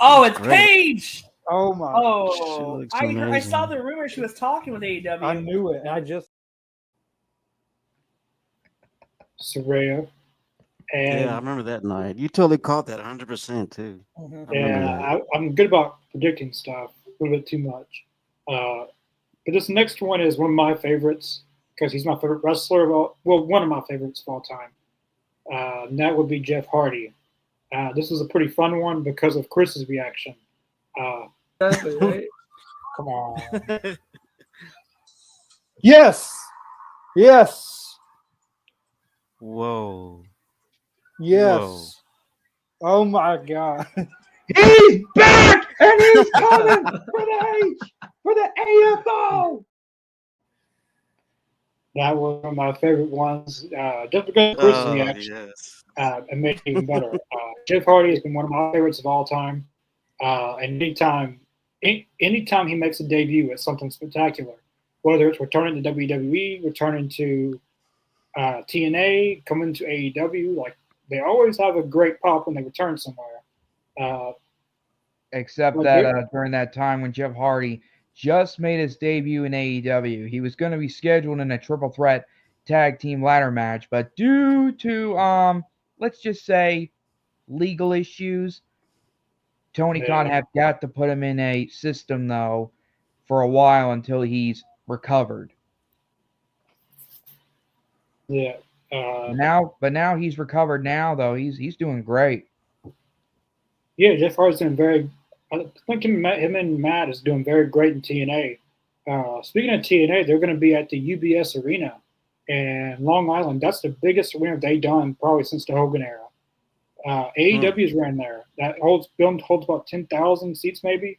Oh, it's Great. Paige. Oh my. Oh, looks I saw amazing. the rumor she was talking with AEW. I knew it. I just. Soraya. And Yeah, I remember that night. You totally called that 100% too. Mhm. I remember that. I'm good about predicting stuff, a little bit too much. But this next one is one of my favorites because he's my favorite wrestler one of my favorites of all time. And that would be Jeff Hardy. This was a pretty fun one because of Chris's reaction. Come on. Yes. Yes. Whoa. Yes. Oh my God. He's back and he's coming for the AFO. That was one of my favorite ones. Just because of Chris's Oh, reaction. yes. It made it even better. Jeff Hardy has been one of my favorites of all time. And anytime he makes a debut, it's something spectacular. Whether it's returning to WWE, returning to TNA, coming to AEW, like they always have a great pop when they return somewhere. Except Well, that yeah. during that time when Jeff Hardy just made his debut in AEW, he was going to be scheduled in a triple threat tag team ladder match, but due to let's just say legal issues, Tony Khan have got to put him in a system though for a while until he's recovered. Yeah. But now he's recovered. Now though, he's doing great. Yeah, Jeff Hardy's doing very. I think him and Matt is doing very great in TNA. Speaking of TNA, they're going to be at the UBS Arena in Long Island. That's the biggest arena they've done probably since the Hogan era. AEW's ran there. That holds about 10,000 seats, maybe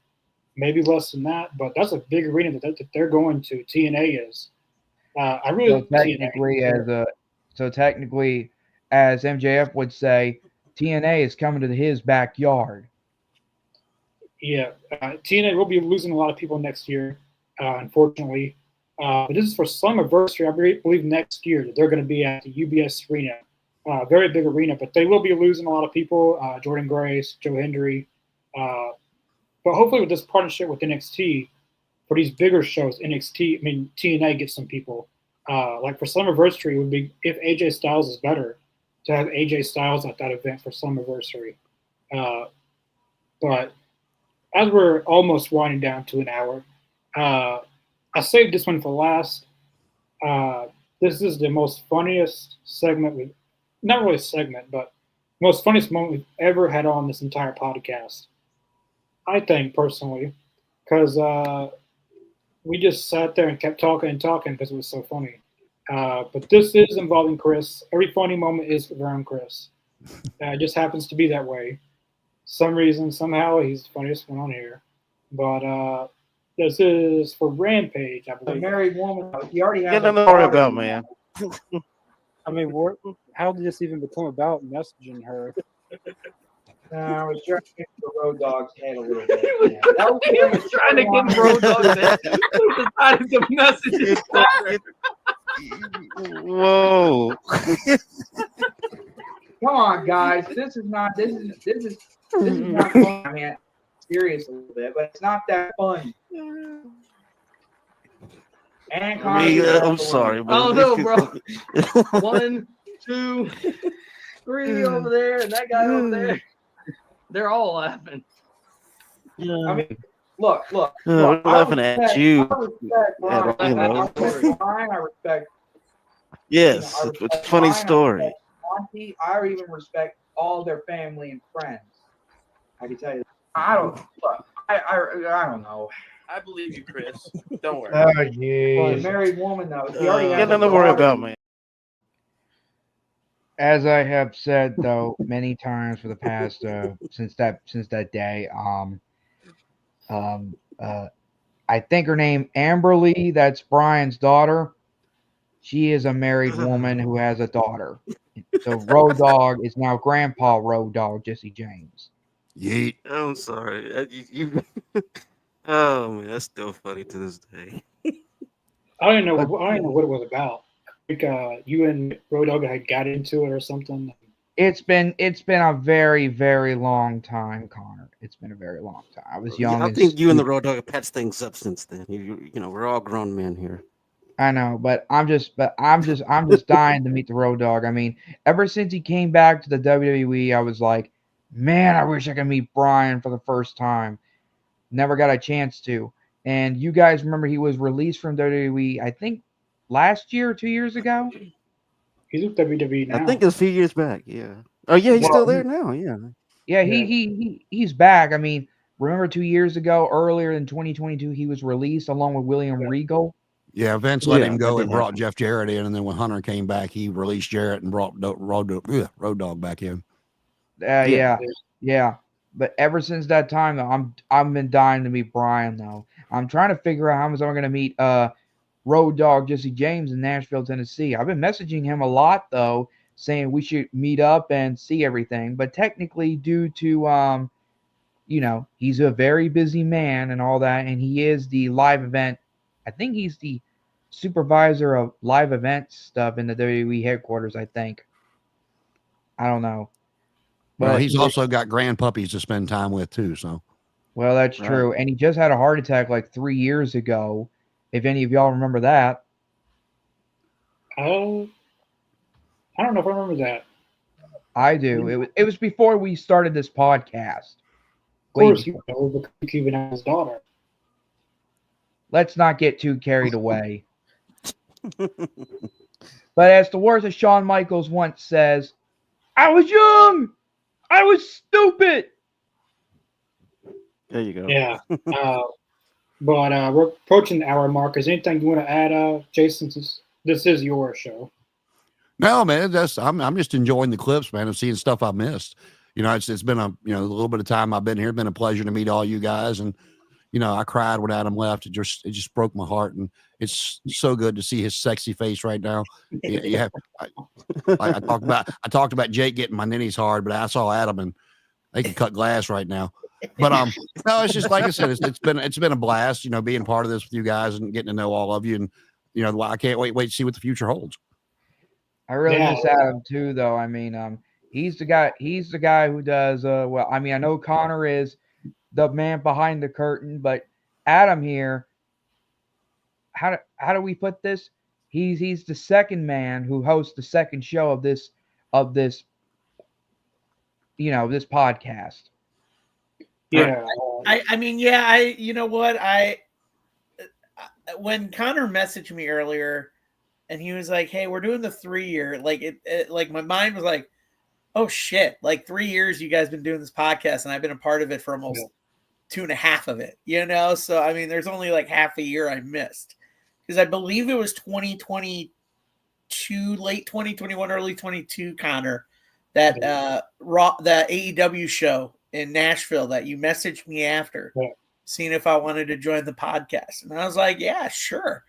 less than that. But that's a big arena that they're going to. TNA is. I really so technically, as MJF would say, TNA is coming to his backyard. Yeah, TNA will be losing a lot of people next year, unfortunately. But this is for Slammiversary, I believe next year that they're going to be at the UBS Arena. Very big arena, but they will be losing a lot of people. Jordan Grace, Joe Hendry. But hopefully with this partnership with NXT, for these bigger shows, TNA gets some people. Like for Slammiversary, it would be, if AJ Styles is better, to have AJ Styles at that event for Slammiversary. But as we're almost winding down to an hour, I saved this one for last. This is the most funniest segment not really a segment, but most funniest moment we've ever had on this entire podcast. I think personally, because we just sat there and kept talking because it was so funny. But this is involving Chris. Every funny moment is around Chris. It just happens to be that way. Some reason, somehow, he's the funniest one on here. But this is for Rampage, I believe. A married woman. He already has. Get them to worry about, man. I mean, how did this even become about messaging her? I was trying to get the Road Dog's head a little bit. He was trying to get Road Dog's head. He decided to message it. Whoa. Come on, guys. This is not fun. I mean, serious a little bit, but it's not that fun. And I'm sorry, but oh no, bro. 1, 2, 3 over there, and that guy over there. They're all laughing. I mean, look. We're laughing at you. I respect. Yes, it's a funny story. I even respect all their family and friends. I can tell you. I don't know. I believe you, Chris. Don't worry. Oh, yeah. A married woman, though. She already has Get them to worry about, man. As I have said, though, many times for the past since that day, I think her name Amberly. That's Brian's daughter. She is a married woman who has a daughter. So Road Dog is now Grandpa Road Dog Jesse James. Yeet. I'm sorry. Oh man, that's still funny to this day. I don't know what it was about. I think you and Road Dogg had got into it or something. It's been a very, very long time, Connor. It's been a very long time. I was young. I think you and the Road Dogg have patched things up since then. You know, we're all grown men here. I know, but I'm just dying to meet the Road Dogg. I mean, ever since he came back to the WWE, I was like, man, I wish I could meet Brian for the first time. Never got a chance to. And you guys remember he was released from WWE, I think last year or 2 years ago? He's with WWE now. I think it's a few years back, yeah. Oh yeah, he's still there now, yeah. Yeah, he's back. I mean, remember 2 years ago, earlier in 2022, he was released along with William Regal. Yeah, Vince let him go and brought Jeff Jarrett in, and then when Hunter came back, he released Jarrett and brought Road Dogg back in. Yeah. But ever since that time, though, I've been dying to meet Brian. Though I'm trying to figure out how I'm going to meet Road Dogg Jesse James in Nashville, Tennessee. I've been messaging him a lot though, saying we should meet up and see everything. But technically, due to he's a very busy man and all that, and he is the live event. I think he's the supervisor of live event stuff in the WWE headquarters. I think. I don't know. Well, he's also got grand puppies to spend time with too. So, well, that's true. And he just had a heart attack like 3 years ago. If any of y'all remember that. I don't know if I remember that. I do. It was before we started this podcast. Of course, you know, because Cuban has his daughter. Let's not get too carried away. But as the words of Shawn Michaels once says, I was young. I was stupid. There you go. Yeah. But we're approaching the hour mark. Is anything you want to add, Jason? Since this is your show. No, man, I'm just enjoying the clips, man, and seeing stuff I missed. You know, it's been a little bit of time I've been here. It's been a pleasure to meet all you guys, and I cried when Adam left. It just broke my heart, and it's so good to see his sexy face right now. I talked about Jake getting my ninnies hard, but I saw Adam, and they can cut glass right now. But no, it's just like I said, it's been a blast, being part of this with you guys and getting to know all of you, and I can't wait to see what the future holds. I really miss Adam too, though. I mean, he's the guy who does well. I mean, I know Connor is the man behind the curtain, but Adam here, how do we put this? He's the second man who hosts the second show of this this podcast. Yeah. I mean, yeah, you know what? When Connor messaged me earlier and he was like, hey, we're doing the 3-year, like it like my mind was like, oh shit, like 3 years you guys been doing this podcast and I've been a part of it for almost 2.5 of it, So I mean, there's only like half a year I missed because I believe it was 2022, late 2021, early 22, Connor, that the AEW show in Nashville that you messaged me after, seeing if I wanted to join the podcast. And I was like, yeah, sure.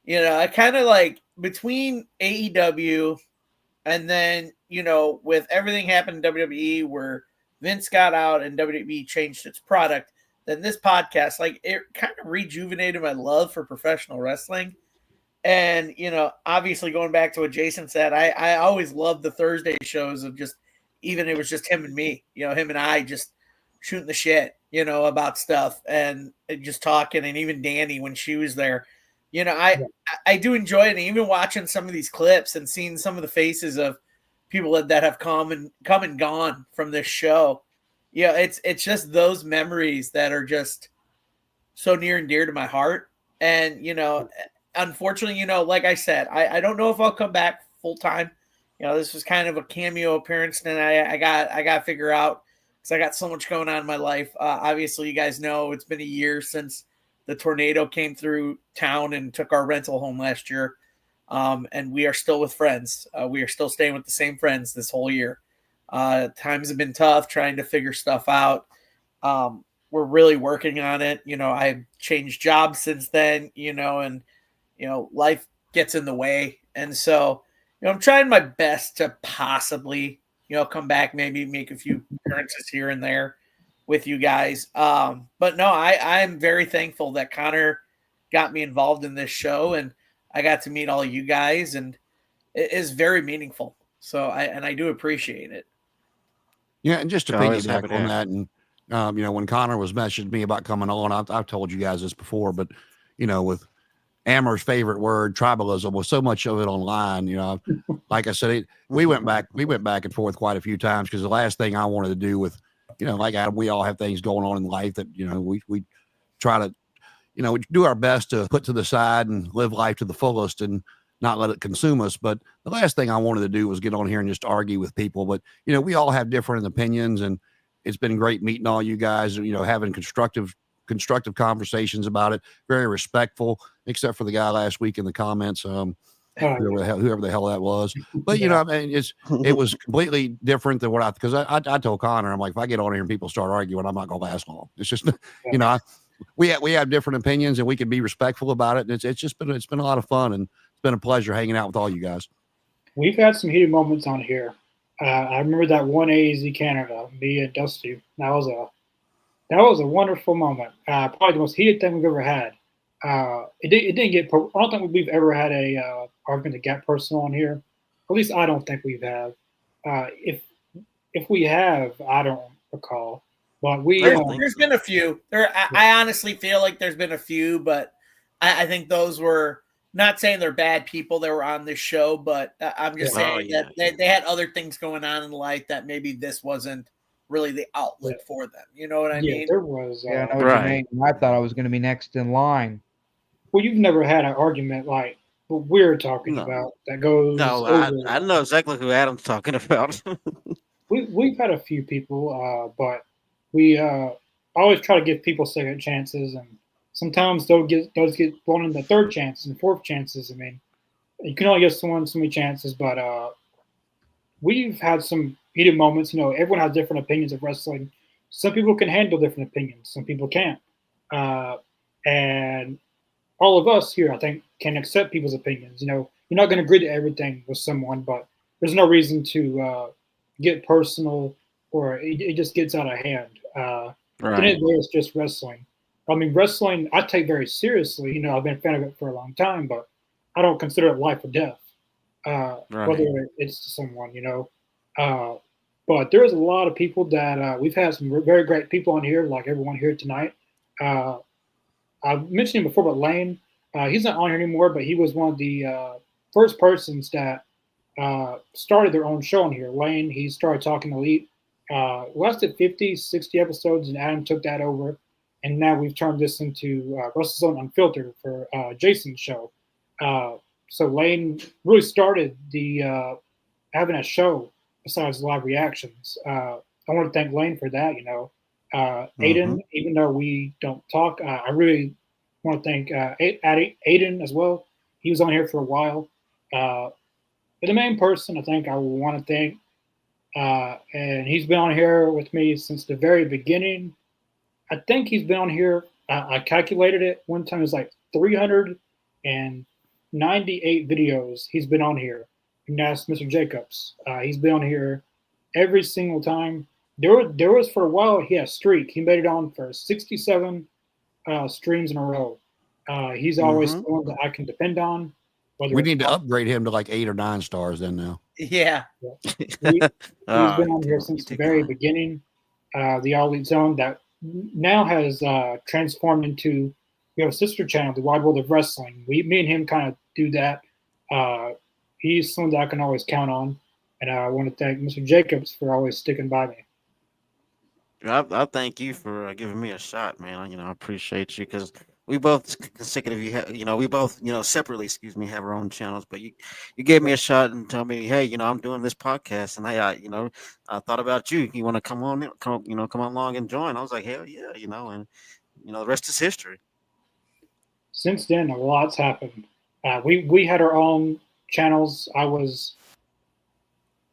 I kind of like between AEW and then, with everything happened in WWE where Vince got out and WWE changed its product, then this podcast, like it kind of rejuvenated my love for professional wrestling. And, obviously going back to what Jason said, I always loved the Thursday shows of just, even it was just him and me, him and I just shooting the shit, about stuff and just talking. And even Danny, when she was there, I do enjoy it. And even watching some of these clips and seeing some of the faces of people that have come and gone from this show. Yeah. It's just those memories that are just so near and dear to my heart. And, unfortunately, like I said, I don't know if I'll come back full time. This was kind of a cameo appearance, and I got to figure out because I got so much going on in my life. Obviously, you guys know it's been a year since the tornado came through town and took our rental home last year, and we are still with friends. We are still staying with the same friends this whole year. Times have been tough trying to figure stuff out. We're really working on it. I've changed jobs since then, and, life gets in the way. And so, I'm trying my best to possibly, come back, maybe make a few appearances here and there with you guys. But no, I'm very thankful that Connor got me involved in this show and I got to meet all you guys, and it is very meaningful. So I do appreciate it. Yeah. And just to piggyback on that, and, when Connor was messaging me about coming on, I've told you guys this before, but, with Amber's favorite word, tribalism, with so much of it online, like I said, we went back and forth quite a few times because the last thing I wanted to do with, like Adam, we all have things going on in life that, we try to, we do our best to put to the side and live life to the fullest and not let it consume us. But the last thing I wanted to do was get on here and just argue with people. But, we all have different opinions, and it's been great meeting all you guys, having constructive conversations about it, very respectful, except for the guy last week in the comments, whoever the hell that was. But it was completely different than what because I told Connor, I'm like, if I get on here and people start arguing, I'm not gonna last long. It's just we have different opinions and we can be respectful about it, and it's been a lot of fun, and it's been a pleasure hanging out with all you guys. We've had some heated moments on here. I remember that one AEZ Canada, me and Dusty. That was a wonderful moment. Probably the most heated thing we've ever had. It didn't get. I don't think we've ever had a argument that got personal on here. At least I don't think we've had. If we have, I don't recall. But there's been a few. I honestly feel like there's been a few, but I think those were not saying they're bad people that were on this show, but I'm just saying that they had other things going on in life that maybe this wasn't really the outlet for them. You know what I mean? There was. Yeah, I know what you mean. I thought I was going to be next in line. Well, you've never had an argument like what we're talking about that goes. No, I know exactly who Adam's talking about. We've had a few people, but we always try to give people second chances, and sometimes those get blown into third chances and fourth chances. I mean, you can only give someone so many chances, but we've had some heated moments. You know, everyone has different opinions of wrestling. Some people can handle different opinions. Some people can't. And all of us here, I think, can accept people's opinions. You know, you're not going to agree to everything with someone, but there's no reason to get personal or it just gets out of hand. At the end of the day, it's just wrestling. I mean, wrestling I take very seriously. You know, I've been a fan of it for a long time, but I don't consider it life or death. Whether it's to someone, you know. But there's a lot of people that we've had some very great people on here, like everyone here tonight. I've mentioned him before, but Lane, he's not on here anymore, but he was one of the first persons that started their own show on here. Lane, he started Talking Elite, lasted 50, 60 episodes, and Adam took that over. And now we've turned this into WrestleZone Unfiltered for Jason's show. So Lane really started the having a show besides live reactions. I want to thank Lane for that, you know. Aiden, even though we don't talk, I really want to thank Aiden as well. He was on here for a while. But the main person I think I want to thank, and he's been on here with me since the very beginning. I think he's been on here, I calculated it one time, it was like 398 videos he's been on here. And that's Mr. Jacobs. He's been on here every single time. There was for a while he had a streak. He made it on for 67 streams in a row. He's always someone that I can depend on. We need to upgrade him to like 8 or 9 stars then now. Yeah. He's been on here since the very beginning. The All Elite Zone that now has transformed into, we have a sister channel, the Wide World of Wrestling. Me and him kind of do that. He's someone that I can always count on. And I want to thank Mr. Jacobs for always sticking by me. I thank you for giving me a shot, man. You know, I appreciate you because we both consecutive. You know, we both, you know, separately, have our own channels. But you gave me a shot and told me, hey, you know, I'm doing this podcast, and I thought about you. You want to come on along and join? I was like, hell yeah, you know, and you know, the rest is history. Since then, a lot's happened. We had our own channels. I was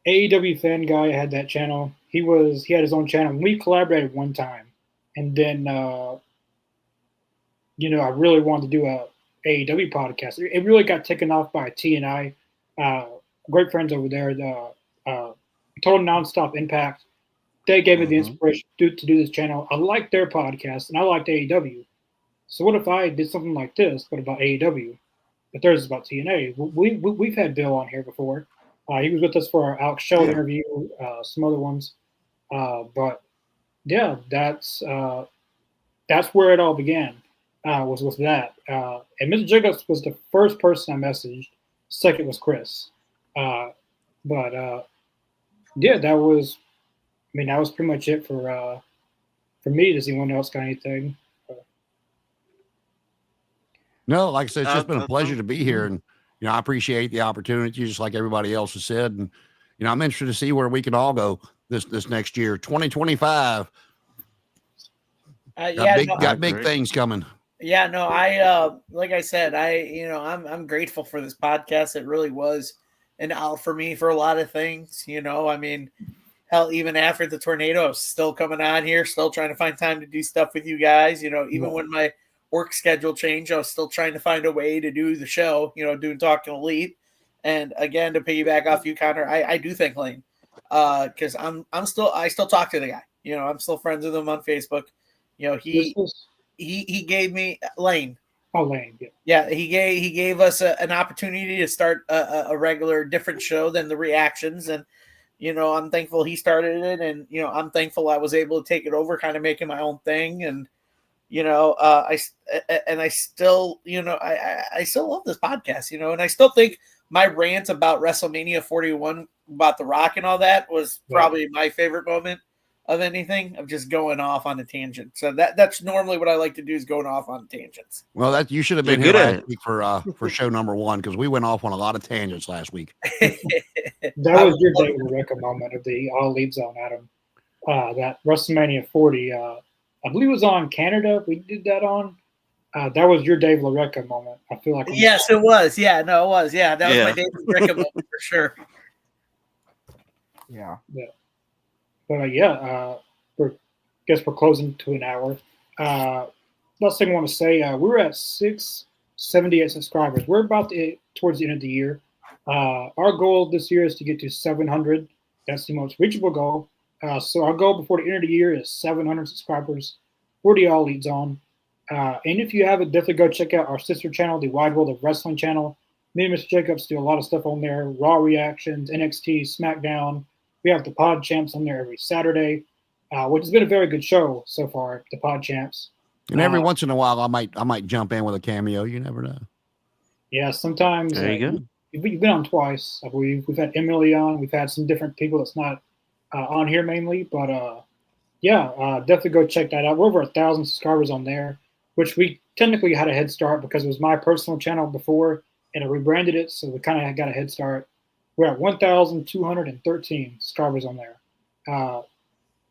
AEW fan guy. I had that channel. He had his own channel. We collaborated one time, and then you know, I really wanted to do a AEW podcast. It really got taken off by TNI. Great friends over there. The Total Nonstop Impact. They gave me the inspiration to do this channel. I liked their podcast, and I liked AEW. So what if I did something like this, but about AEW? But theirs is about TNA. We've had Bill on here before. He was with us for our Alex Show interview, some other ones. But yeah, that's where it all began. Was with that. And Mr. Jacobs was the first person I messaged. Second was Chris. Yeah, that was pretty much it for me. Does anyone else got anything? No, like I said, it's just been a pleasure to be here, and you know, I appreciate the opportunity, just like everybody else has said. And you know, I'm interested to see where we can all go this next year, 2025. Got big things coming. Yeah, no, I like I said, I'm grateful for this podcast. It really was an out for me for a lot of things. You know, I mean, hell, even after the tornado, I was still coming on here, still trying to find time to do stuff with you guys. You know, even when my work schedule changed, I was still trying to find a way to do the show, you know, doing Talking Elite. And again, to piggyback off you, Connor, I do thank Lane. Because I still talk to the guy. You know, I'm still friends with him on Facebook. You know, he gave me Lane. Oh, Lane, yeah. Yeah, he gave us an opportunity to start a regular different show than the reactions. And, you know, I'm thankful he started it, and, you know, I'm thankful I was able to take it over, kind of making my own thing. And I still, I still love this podcast, and I still think my rant about WrestleMania 41 about The Rock and all that was probably my favorite moment of anything, of just going off on a tangent. So that's normally what I like to do, is going off on tangents. Well, that you should have been You're here good at last week for show number 1, because we went off on a lot of tangents last week. That was your David Recca moment of the All Elite Zone, Adam. That WrestleMania 40, I believe it was on Canada. We did that on. That was your Dave LaRecca moment. I feel like. Yes, it was. Yeah, no, it was. Yeah, that was my Dave LaRecca moment for sure. Yeah. But guess we're closing to an hour. Last thing I want to say, we're at 678 subscribers. We're about towards the end of the year. Our goal this year is to get to 700. That's the most reachable goal. So our goal before the end of the year is 700 subscribers for the All Elite Zone. And if you haven't, definitely go check out our sister channel, the Wide World of Wrestling channel. Me and Mr. Jacobs do a lot of stuff on there. Raw reactions, NXT, SmackDown. We have the Pod Champs on there every Saturday, which has been a very good show so far, the Pod Champs. And every once in a while, I might jump in with a cameo. You never know. Yeah, sometimes. There you go. You've been on twice, I believe. We've had Emily on. We've had some different people that's not on here mainly. But, definitely go check that out. We're over 1,000 subscribers on there, which we technically had a head start because it was my personal channel before, and I rebranded it, so we kind of got a head start. We're at 1,213 subscribers on there. All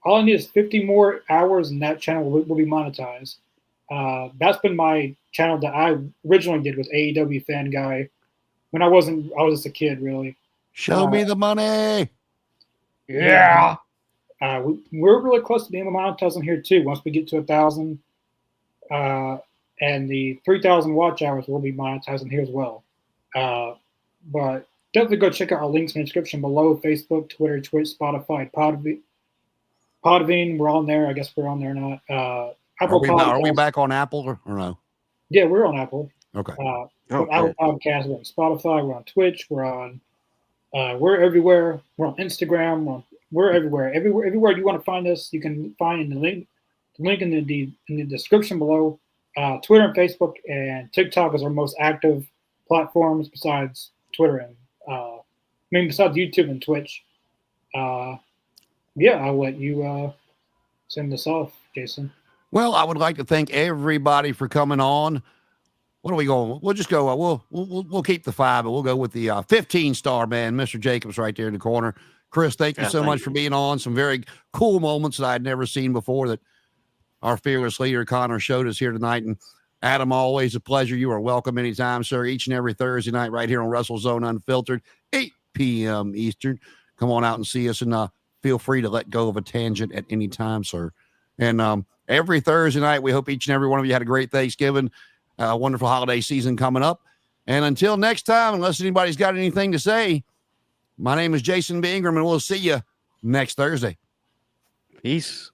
I need is 50 more hours, and that channel will be monetized. That's been my channel that I originally did with AEW Fan Guy when I was just a kid, really. Show me the money. Yeah. We're really close to being monetized on here too. Once we get to 1,000, and the 3,000 watch hours will be monetized on here as well. But definitely go check out our links in the description below: Facebook, Twitter, Twitch, Spotify, Podbean. We're on there. I guess we're on there now. Apple Are we back on Apple or no? Yeah, we're on Apple. Okay. Apple Podcasts. We're on Spotify. We're on Twitch. We're on. We're everywhere. We're on Instagram. We're everywhere. Everywhere you want to find us, you can find in the link in the description below. Twitter and Facebook and TikTok is our most active platforms besides Twitter and besides YouTube and Twitch. I'll let you send this off, Jason. Well, I would like to thank everybody for coming on. What are we going? We'll just go. We'll keep the 5, but we'll go with the 15-star man, Mr. Jacobs, right there in the corner. Chris, thank you so much for being on. Some very cool moments that I'd never seen before that our fearless leader Connor showed us here tonight. And Adam, always a pleasure. You are welcome anytime, sir. Each and every Thursday night, right here on WrestleZone Unfiltered, 8 p.m. Eastern. Come on out and see us, and feel free to let go of a tangent at any time, sir. And every Thursday night, we hope each and every one of you had a great Thanksgiving, wonderful holiday season coming up. And until next time, unless anybody's got anything to say, my name is Jason B. Ingram, and we'll see you next Thursday. Peace.